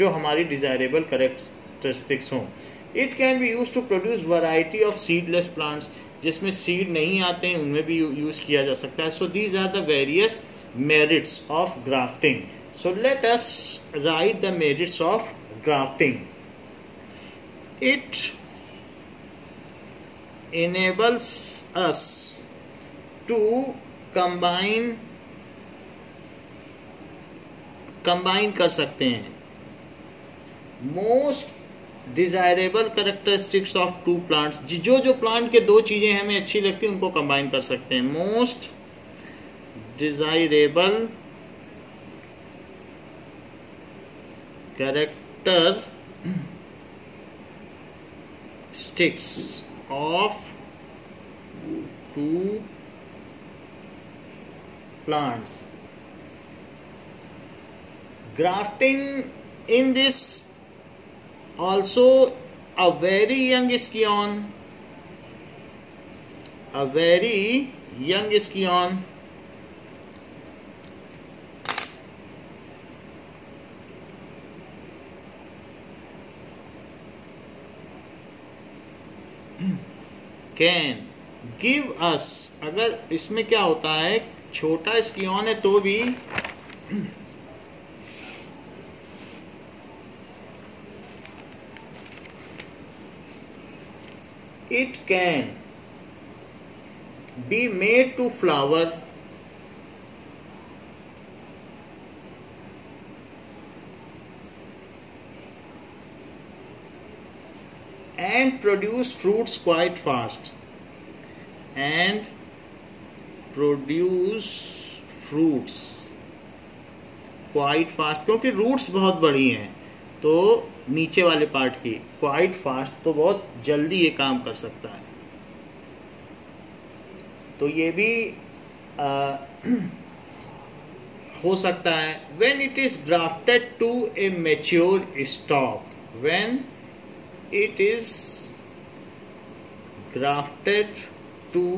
जो हमारी डिजायरेबल कैरेक्टरिस्टिक्स हों. It can be used to produce variety of seedless plants. जिसमें सीड नहीं आते हैं उनमें भी यूज किया जा सकता है. So these are the various merits of grafting. So let us write the merits of grafting. It enables us to combine कर सकते हैं most desirable characteristics of two plants, जो जो प्लांट के दो चीजें हमें अच्छी लगती हैं उनको कंबाइन कर सकते हैं. Most desirable characteristics of two plants. Grafting in this also a very young scion, can give us, अगर इसमें क्या होता है छोटा स्कियन है तो भी it can be made to flower and produce fruits quite fast, and produce fruits quite fast, क्योंकि रूट्स बहुत बड़ी हैं तो नीचे वाले पार्ट की, क्वाइट फास्ट तो बहुत जल्दी ये काम कर सकता है. तो ये भी हो सकता है. When it is grafted to a mature stock, when it is grafted to,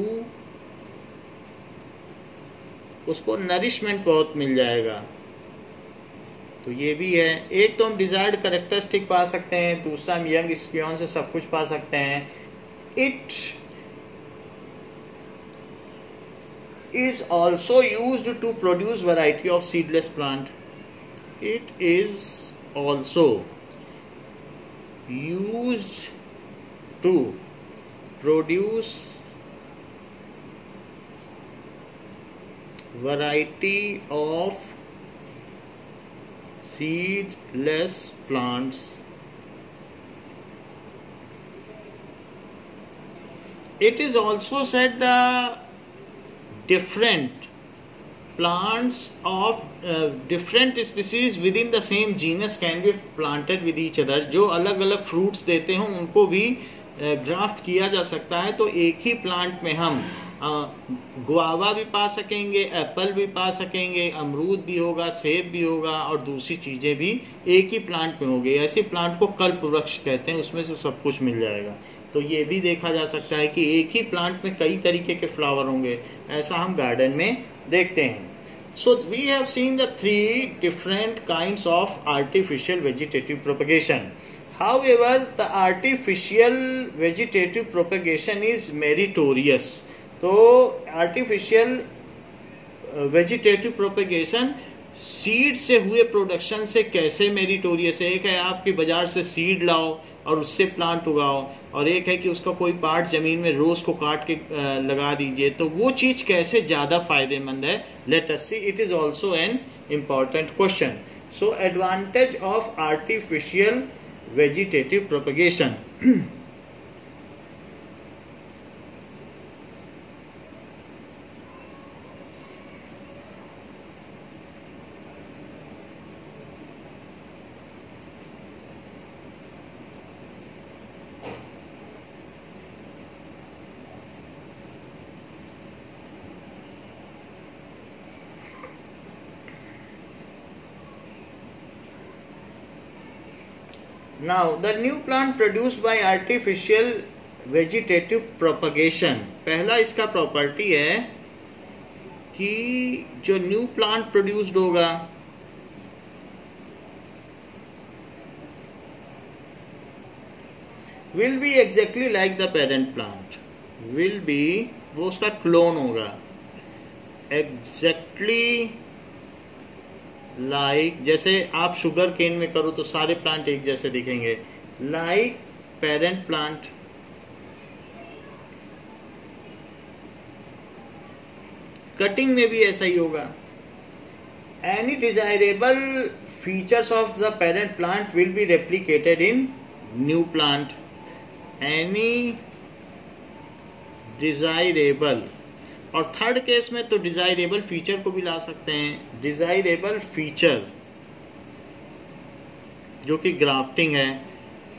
उसको नरिशमेंट बहुत मिल जाएगा. तो ये भी है. एक तो हम डिजायर्ड कैरेक्टरिस्टिक पा सकते हैं, दूसरा हम यंग स्कियन से सब कुछ पा सकते हैं. It is also used to produce variety of seedless plant. It is also used to produce variety of seedless plants. It is also said the different plants of different species within the same genus can be planted with each other. जो अलग अलग fruits देते हों उनको भी graft किया जा सकता है. तो एक ही प्लांट में हम गुआवा भी पा सकेंगे, एप्पल भी पा सकेंगे, अमरूद भी होगा, सेब भी होगा और दूसरी चीजें भी एक ही प्लांट में होगी. ऐसे प्लांट को कल्प वृक्ष कहते हैं, उसमें से सब कुछ मिल जाएगा. तो ये भी देखा जा सकता है कि एक ही प्लांट में कई तरीके के फ्लावर होंगे. ऐसा हम गार्डन में देखते हैं. So we have seen the 3 different kinds of artificial vegetative propagation. However, the artificial vegetative propagation is meritorious. तो आर्टिफिशियल वेजिटेटिव प्रोपेगेशन सीड से हुए प्रोडक्शन से कैसे मेरिटोरियस है. एक है आपकी बाजार से सीड लाओ और उससे प्लांट उगाओ, और एक है कि उसका कोई पार्ट जमीन में रोज को काट के लगा दीजिए. तो वो चीज कैसे ज्यादा फायदेमंद है, let us see. It is also an important question. So advantage of artificial vegetative propagation. Now, the new plant produced by artificial vegetative propagation. पहला इसका प्रॉपर्टी है कि जो न्यू प्लांट प्रोड्यूस्ड होगा will be exactly like the parent plant. Will be, वो उसका clone होगा. Exactly like जैसे आप शुगर केन में करो तो सारे प्लांट एक जैसे दिखेंगे. Like parent plant. कटिंग में भी ऐसा ही होगा. Any desirable features of the parent plant will be replicated in new plant, any desirable, और थर्ड केस में तो डिजायरेबल फीचर को भी ला सकते हैं। डिजायरेबल फीचर जो कि ग्राफ्टिंग है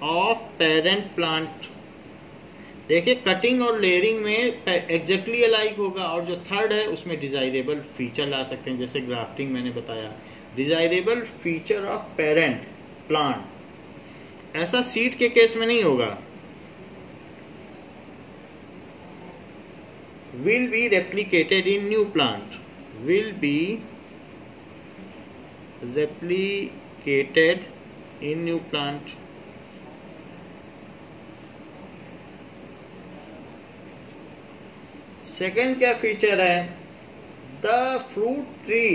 ऑफ पेरेंट प्लांट। देखिए कटिंग और लेयरिंग में एग्जैक्टली अलाइक होगा, और जो थर्ड है उसमें डिजायरेबल फीचर ला सकते हैं, जैसे ग्राफ्टिंग मैंने बताया। Desirable feature of parent plant, ऐसा सीड के केस में नहीं होगा। will be replicated in new plant, will be replicated in new plant। Second क्या फीचर है? The fruit tree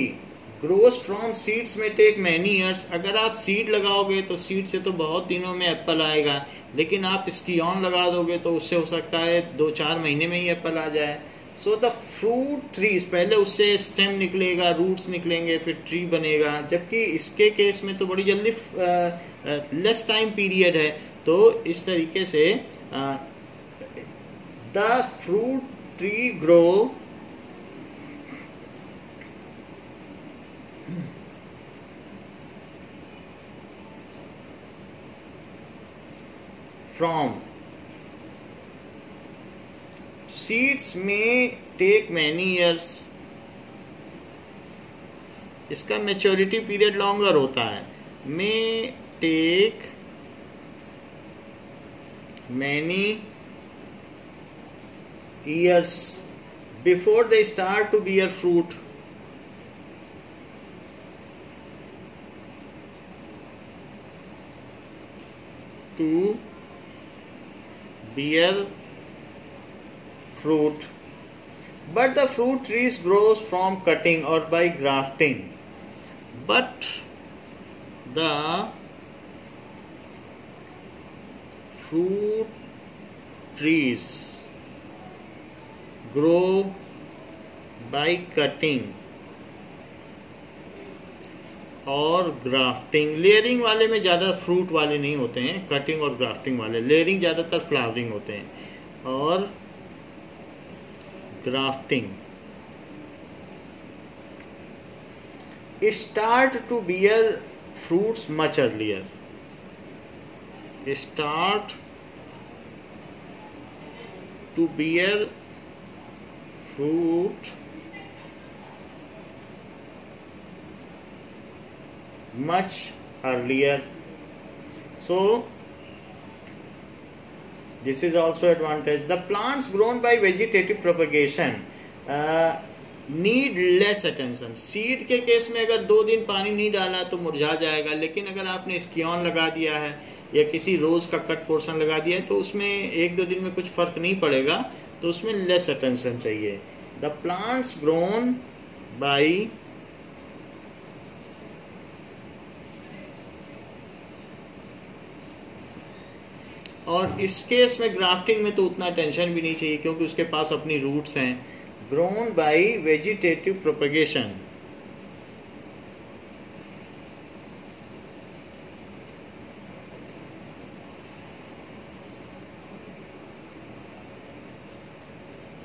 grows from seeds में टेक मैनी ईयर्स। अगर आप सीड लगाओगे तो सीड से तो बहुत दिनों में एप्पल आएगा, लेकिन आप स्कियॉन लगा दोगे तो उससे हो सकता है 2-4 महीने में ही एप्पल आ जाए। सो द फ्रूट ट्रीज, पहले उससे स्टेम निकलेगा, रूट्स निकलेंगे, फिर ट्री बनेगा, जबकि इसके केस में तो बड़ी जल्दी लेस टाइम पीरियड है। तो इस तरीके से the fruit tree grow from seeds में टेक मैनी ईयर्स। इसका मैच्योरिटी पीरियड लॉन्गर होता है। May take many years before they start to bear fruit. To bear fruit, but the fruit trees grows from cutting or by grafting, but the fruit trees grow by cutting और grafting. Layering वाले में ज़्यादा fruit वाले नहीं होते हैं, cutting और grafting वाले। लेयरिंग ज़्यादातर फ्लावरिंग होते हैं, और grafting start to bear fruits much earlier. Start to bear fruit much earlier. So this is also advantage. The plants grown by vegetative propagation need less attention. Seed के case में अगर 2 दिन पानी नहीं डाला तो मुरझा जाएगा, लेकिन अगर आपने स्कियॉन लगा दिया है या किसी रोज का कट पोर्शन लगा दिया है तो उसमें 1-2 दिन में कुछ फर्क नहीं पड़ेगा, तो उसमें लेस अटेंशन चाहिए। द प्लांट्स ग्रोन बाई और इस केस में ग्राफ्टिंग में तो उतना टेंशन भी नहीं चाहिए क्योंकि उसके पास अपनी रूट्स हैं। Grown by vegetative propagation.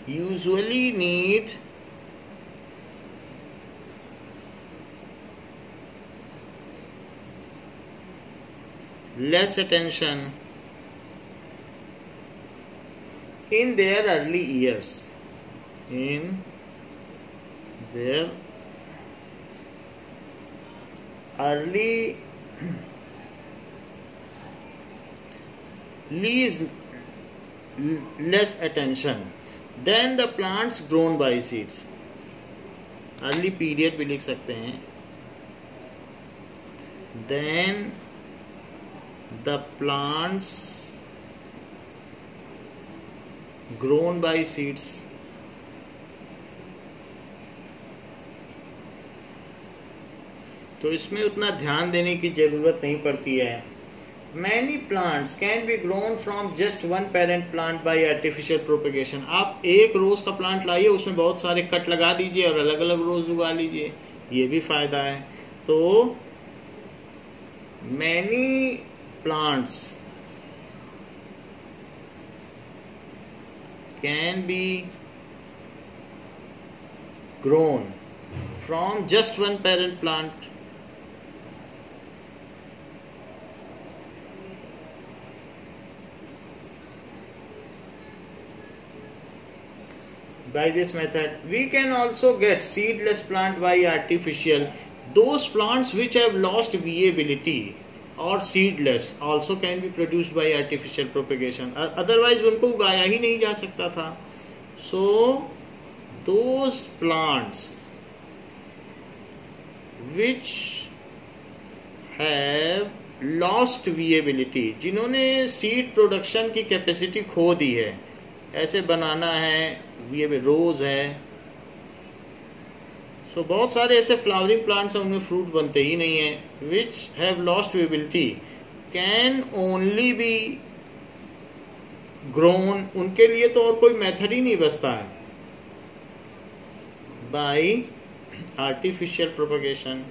Usually need less attention in their early years. In their early needs less attention than the plants grown by seeds. Early period भी लिख सकते हैं। Then the plants grown by seeds तो इसमें उतना ध्यान देने की जरूरत नहीं पड़ती है। Many plants can be grown from just one parent plant by artificial propagation. आप एक रोज का प्लांट लाइए, उसमें बहुत सारे कट लगा दीजिए और अलग अलग रोज उगा लीजिए, ये भी फायदा है। तो many plants can be grown from just one parent plant. By this method, we can also get seedless plant by artificial. Those plants which have lost viability or seedless also can be produced by artificial propagation. Otherwise उनको उगाया ही नहीं जा सकता था. So those plants which have lost viability, जिन्होंने seed production की capacity खो दी है, ऐसे बनाना है, ये रोज है, सो बहुत सारे ऐसे फ्लावरिंग प्लांट्स हैं उनमें फ्रूट बनते ही नहीं है, which have lost visibility can only B grown. उनके लिए तो और कोई मेथड ही नहीं बचता है बाय आर्टिफिशियल प्रोपगेशन.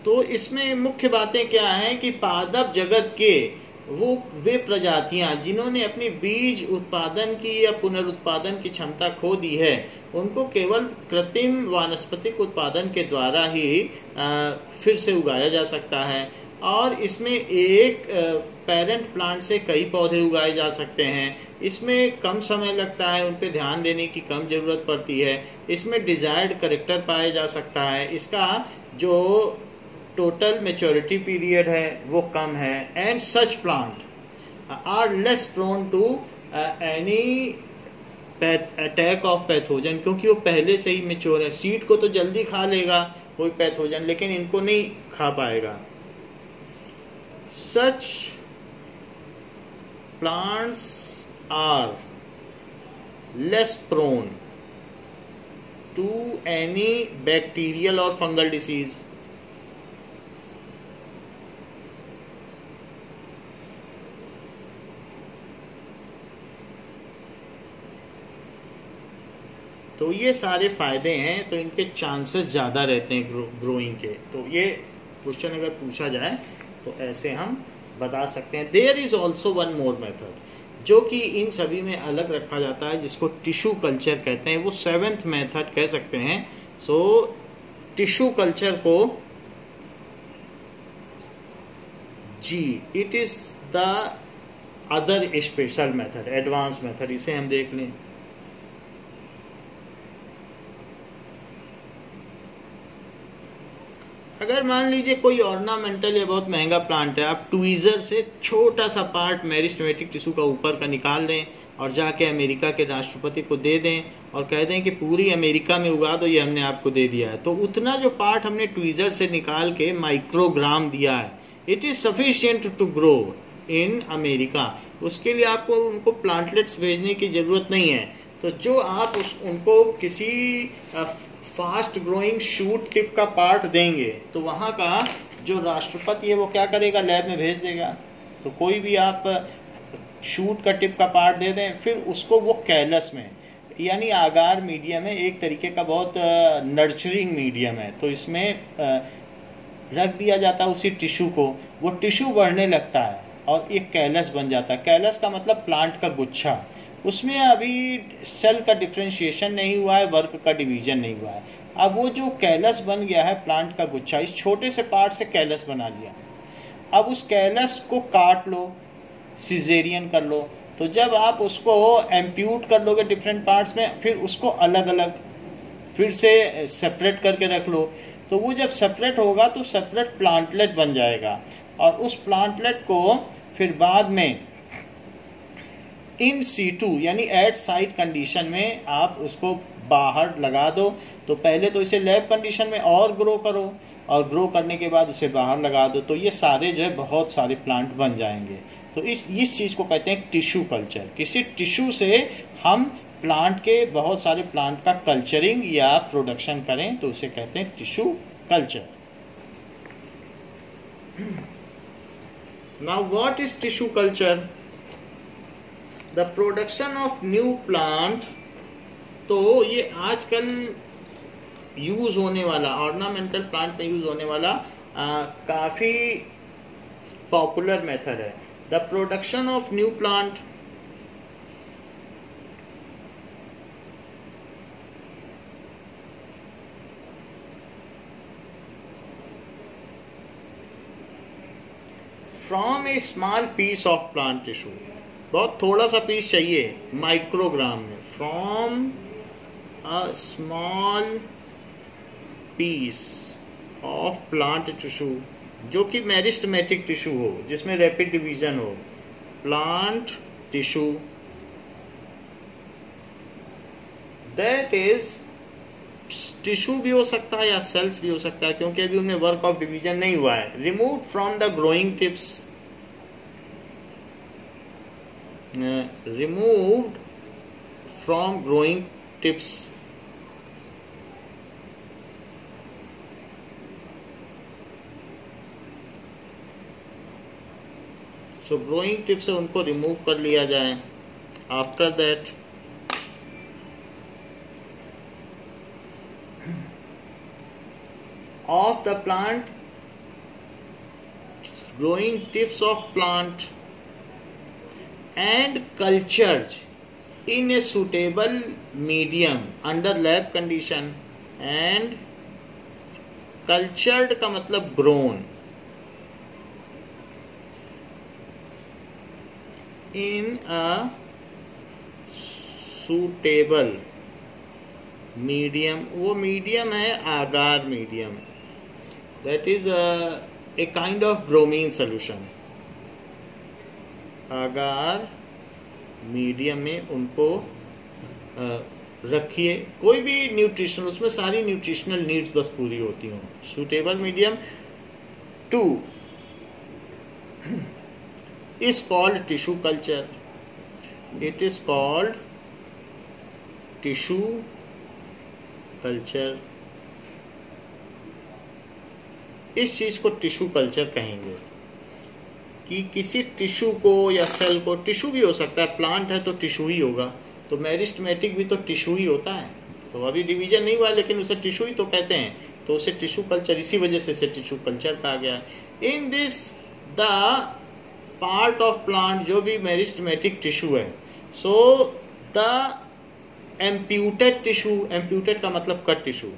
तो इसमें मुख्य बातें क्या हैं कि पादप जगत के वे प्रजातियां जिन्होंने अपनी बीज उत्पादन की या पुनरुत्पादन की क्षमता खो दी है, उनको केवल कृत्रिम वानस्पतिक उत्पादन के द्वारा ही फिर से उगाया जा सकता है. और इसमें एक पेरेंट प्लांट से कई पौधे उगाए जा सकते हैं. इसमें कम समय लगता है, उन पे ध्यान देने की कम जरूरत पड़ती है. इसमें डिजायर्ड करेक्टर पाया जा सकता है. इसका जो टोटल मेच्योरिटी पीरियड है वो कम है. And such plant are less prone to any attack of pathogen, क्योंकि वो पहले से ही मेच्योर है. सीड को तो जल्दी खा लेगा कोई पैथोजन, लेकिन इनको नहीं खा पाएगा. Such plants are less prone to any bacterial और फंगल डिसीज. तो ये सारे फायदे हैं, तो इनके चांसेस ज़्यादा रहते हैं ग्रोइंग के. तो ये क्वेश्चन अगर पूछा जाए तो ऐसे हम बता सकते हैं. There is also one more method जो कि इन सभी में अलग रखा जाता है, जिसको टिश्यू कल्चर कहते हैं. वो 7th मेथड कह सकते हैं. सो टिश्यू कल्चर को जी it is the other special method, advance method. इसे हम देख लें. अगर मान लीजिए कोई ऑर्नामेंटल या बहुत महंगा प्लांट है, आप ट्वीजर से छोटा सा पार्ट मेरिस्टेमेटिक टिश्यू का ऊपर का निकाल दें और जाके अमेरिका के राष्ट्रपति को दे दें और कह दें कि पूरी अमेरिका में उगा दो, ये हमने आपको दे दिया है. तो उतना जो पार्ट हमने ट्वीजर से निकाल के माइक्रोग्राम दिया है, it is sufficient to grow in America. उसके लिए आपको उनको प्लांटलेट्स भेजने की जरूरत नहीं है. तो जो आप उनको किसी फास्ट ग्रोइंग शूट टिप का पार्ट देंगे, तो वहाँ का जो राष्ट्रपति है वो क्या करेगा, लैब में भेज देगा. तो कोई भी आप शूट का टिप का पार्ट दे दें, फिर उसको वो कैलस में यानी आगार मीडियम है, एक तरीके का बहुत नर्चरिंग मीडियम है, तो इसमें रख दिया जाता है उसी टिश्यू को. वो टिश्यू बढ़ने लगता है और एक कैलस बन जाता है. कैलस का मतलब प्लांट का गुच्छा. उसमें अभी सेल का डिफ्रेंशिएशन नहीं हुआ है, वर्क का डिवीजन नहीं हुआ है. अब वो जो कैलस बन गया है प्लांट का गुच्छा, इस छोटे से पार्ट से कैलस बना लिया. अब उस कैलस को काट लो, सिजेरियन कर लो. तो जब आप उसको एम्प्यूट कर लोगे डिफरेंट पार्ट्स में, फिर उसको अलग अलग फिर से सेपरेट करके रख लो. तो वो जब सेपरेट होगा तो सेपरेट प्लांटलेट बन जाएगा. और उस प्लांटलेट को फिर बाद में इन सीटू यानी एट साइट कंडीशन में आप उसको बाहर लगा दो. तो पहले तो इसे लैब कंडीशन में और ग्रो करो, और ग्रो करने के बाद उसे बाहर लगा दो. तो ये सारे जो है बहुत सारे प्लांट बन जाएंगे. तो इस चीज़ को कहते हैं टिश्यू कल्चर. किसी टिश्यू से हम प्लांट के बहुत सारे प्लांट का कल्चरिंग या प्रोडक्शन करें तो उसे कहते हैं tissue culture. Now what is tissue culture? The production of new plant. तो ये आजकल यूज होने वाला, ऑर्नामेंटल प्लांट में यूज होने वाला काफी पॉपुलर मेथड है। The production of new plant from a small piece of plant tissue, बहुत थोड़ा सा पीस चाहिए माइक्रोग्राम में, from a small piece of plant tissue, जो कि मेरिस्टेमेटिक टिश्यू हो, जिसमें रैपिड डिवीजन हो, plant tissue that is, tissue भी हो सकता है या सेल्स भी हो सकता है, क्योंकि अभी उनमें वर्क ऑफ डिवीजन नहीं हुआ है। Remove from the growing tips, removed from growing tips, so growing tips से उनको रिमूव कर लिया जाए। After that of the plant, growing tips of plant and cultured in a suitable medium under lab condition, and cultured का मतलब grown in a suitable medium, वो medium है आगार medium, that is a kind of bromine solution। आगार medium में उनको रखिए, कोई भी न्यूट्रिशन, उसमें सारी न्यूट्रिशनल नीड्स बस पूरी होती हों। Suitable medium two is called tissue culture, it is called tissue culture. इस चीज को टिश्यू कल्चर कहेंगे कि किसी टिश्यू को या सेल को, टिश्यू भी हो सकता है, प्लांट है तो टिश्यू ही होगा, तो मेरिस्टेमेटिक भी तो टिश्यू ही होता है, तो अभी डिवीजन नहीं हुआ लेकिन उसे टिश्यू ही तो कहते हैं, तो उसे टिश्यू कल्चर, इसी वजह से इसे टिश्यू कल्चर कहा गया। In this the part of plant जो भी मेरिस्टेमेटिक टिश्यू है, so the amputated tissue, amputated का मतलब cut tissue,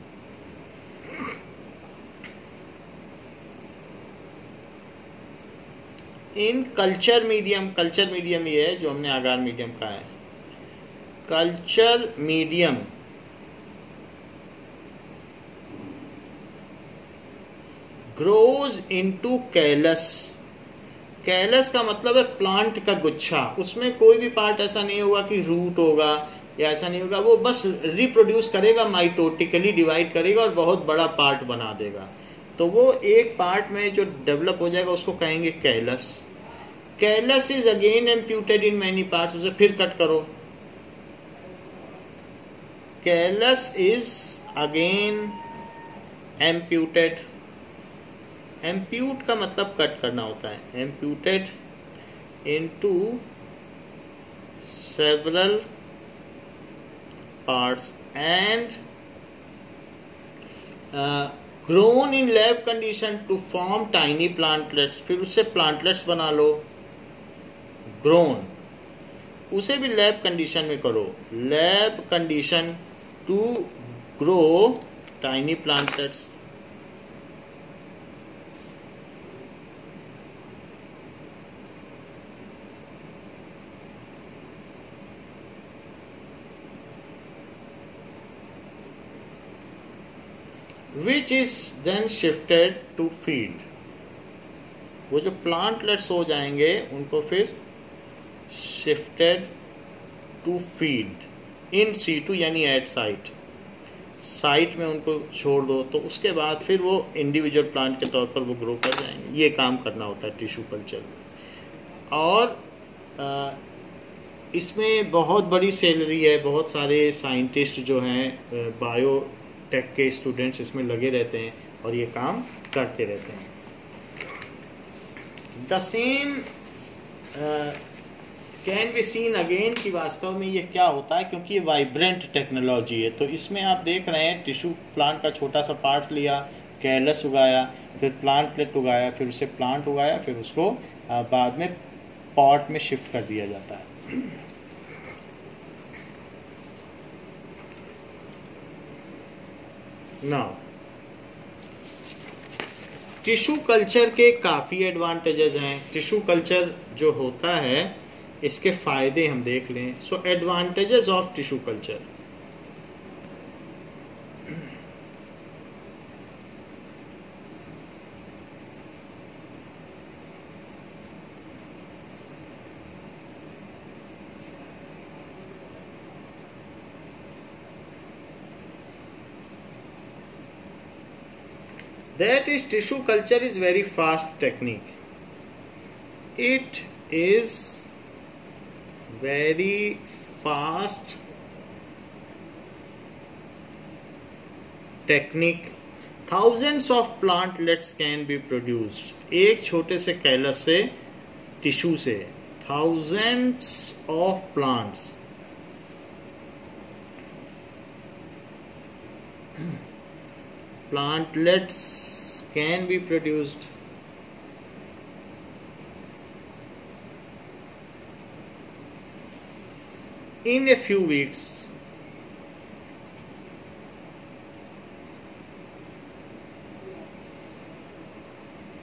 in culture medium, culture medium ये है जो हमने आगार मीडियम कहा है, culture medium grows into callus, callus का मतलब है प्लांट का गुच्छा, उसमें कोई भी पार्ट ऐसा नहीं होगा कि रूट होगा या ऐसा नहीं होगा, वो बस रिप्रोड्यूस करेगा, माइटोटिकली डिवाइड करेगा और बहुत बड़ा पार्ट बना देगा, तो वो एक पार्ट में जो डेवलप हो जाएगा उसको कहेंगे callus. Callus is again amputated in many parts, उसे फिर कट करो, callus is again amputated, amputate का मतलब कट करना होता है, amputated into several parts and grown in lab condition to form tiny plantlets, फिर उससे प्लांटलेट्स बना लो, ग्रोन, उसे भी लैब कंडीशन में करो, lab condition to grow tiny plantlets. Which is then shifted to feed, वो जो प्लांटलेट्स हो जाएंगे उनको फिर shifted to feed in situ यानी एट साइट, साइट में उनको छोड़ दो, तो उसके बाद फिर वो इंडिविजुअल प्लांट के तौर पर वो ग्रो कर जाएंगे। ये काम करना होता है टिश्यू कल्चर में, और इसमें बहुत बड़ी सैलरी है, बहुत सारे साइंटिस्ट जो हैं बायोटेक के स्टूडेंट्स इसमें लगे रहते हैं और ये काम करते रहते हैं। The same can be seen again कि वास्तव में ये क्या होता है, क्योंकि ये वाइब्रेंट टेक्नोलॉजी है। तो इसमें आप देख रहे हैं टिश्यू प्लांट का छोटा सा पार्ट लिया, कैलस उगाया, फिर प्लांट प्लेट उगाया, फिर उसे प्लांट उगाया, फिर उसको बाद में पॉट में शिफ्ट कर दिया जाता है। नाउ टिश्यू कल्चर के काफ़ी एडवांटेजेस हैं। टिश्यू कल्चर जो होता है इसके फायदे हम देख लें। So advantages of tissue culture. That is, tissue culture is very fast technique. It is very fast technique. Thousands of plantlets can be produced. एक छोटे से कैलस से, टिश्यू से thousands of plants plantlets can be produced in a few weeks.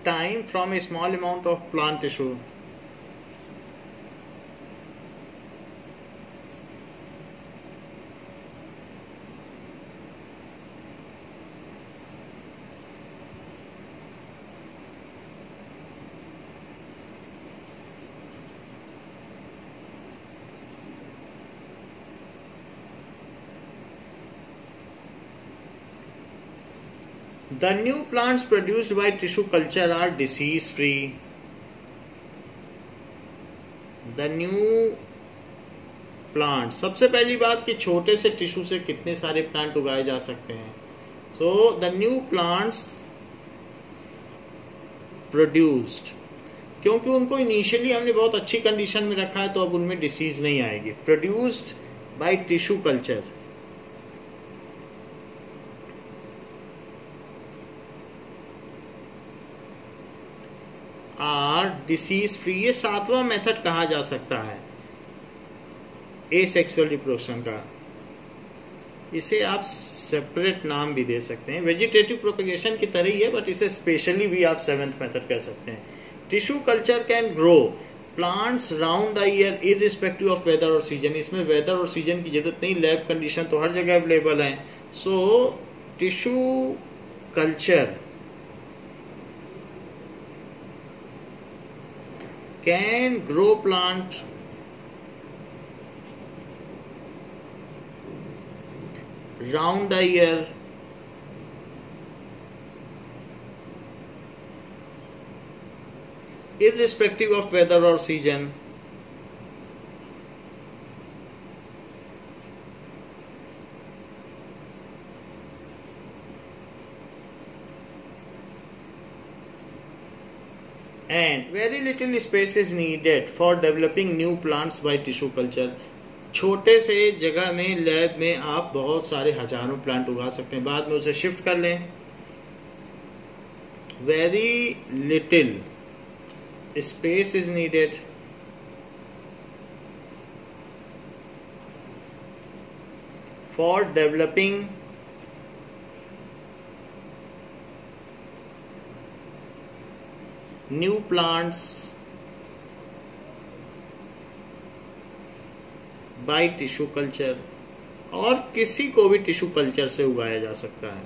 Time from a small amount of plant tissue. The new plants produced by tissue culture are disease free. The new plants, सबसे पहली बात कि छोटे से tissue से कितने सारे plant उगाए जा सकते हैं। So the new plants produced, क्योंकि उनको इनिशियली हमने बहुत अच्छी कंडीशन में रखा है तो अब उनमें डिसीज नहीं आएगी। Produced by tissue culture are disease free. ये 7वां मेथड कहा जा सकता है एसेक्सुअल रिप्रोडक्शन का। इसे आप सेपरेट नाम भी दे सकते हैं, वेजिटेटिव प्रोपेगेशन की तरह ही है, बट इसे स्पेशली भी आप 7th मेथड कह सकते हैं। Tissue culture can grow plants round the year irrespective of weather और सीजन। इसमें वेदर और सीजन की जरूरत नहीं, लैब कंडीशन तो हर जगह अवेलेबल है। So tissue culture can grow plant round the year irrespective of weather or season. And very little space is needed for developing new plants by tissue culture. छोटे से जगह में लैब में आप बहुत सारे हजारों प्लांट उगा सकते हैं, बाद में उसे शिफ्ट कर लें। Very little space is needed for developing new plants by tissue culture, और किसी को भी टिश्यू कल्चर से उगाया जा सकता है।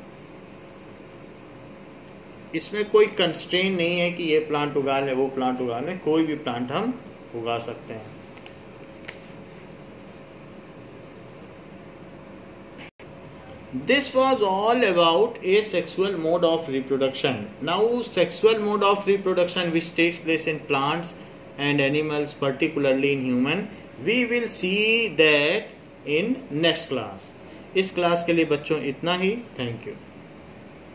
इसमें कोई कंस्ट्रेन नहीं है कि ये प्लांट उगा लें वो प्लांट उगा लें, कोई भी प्लांट हम उगा सकते हैं। This was all about asexual mode of reproduction. Now, sexual mode of reproduction which takes place in plants and animals, particularly in human, we will see that in next class. इस class के लिए बच्चों इतना ही। Thank you.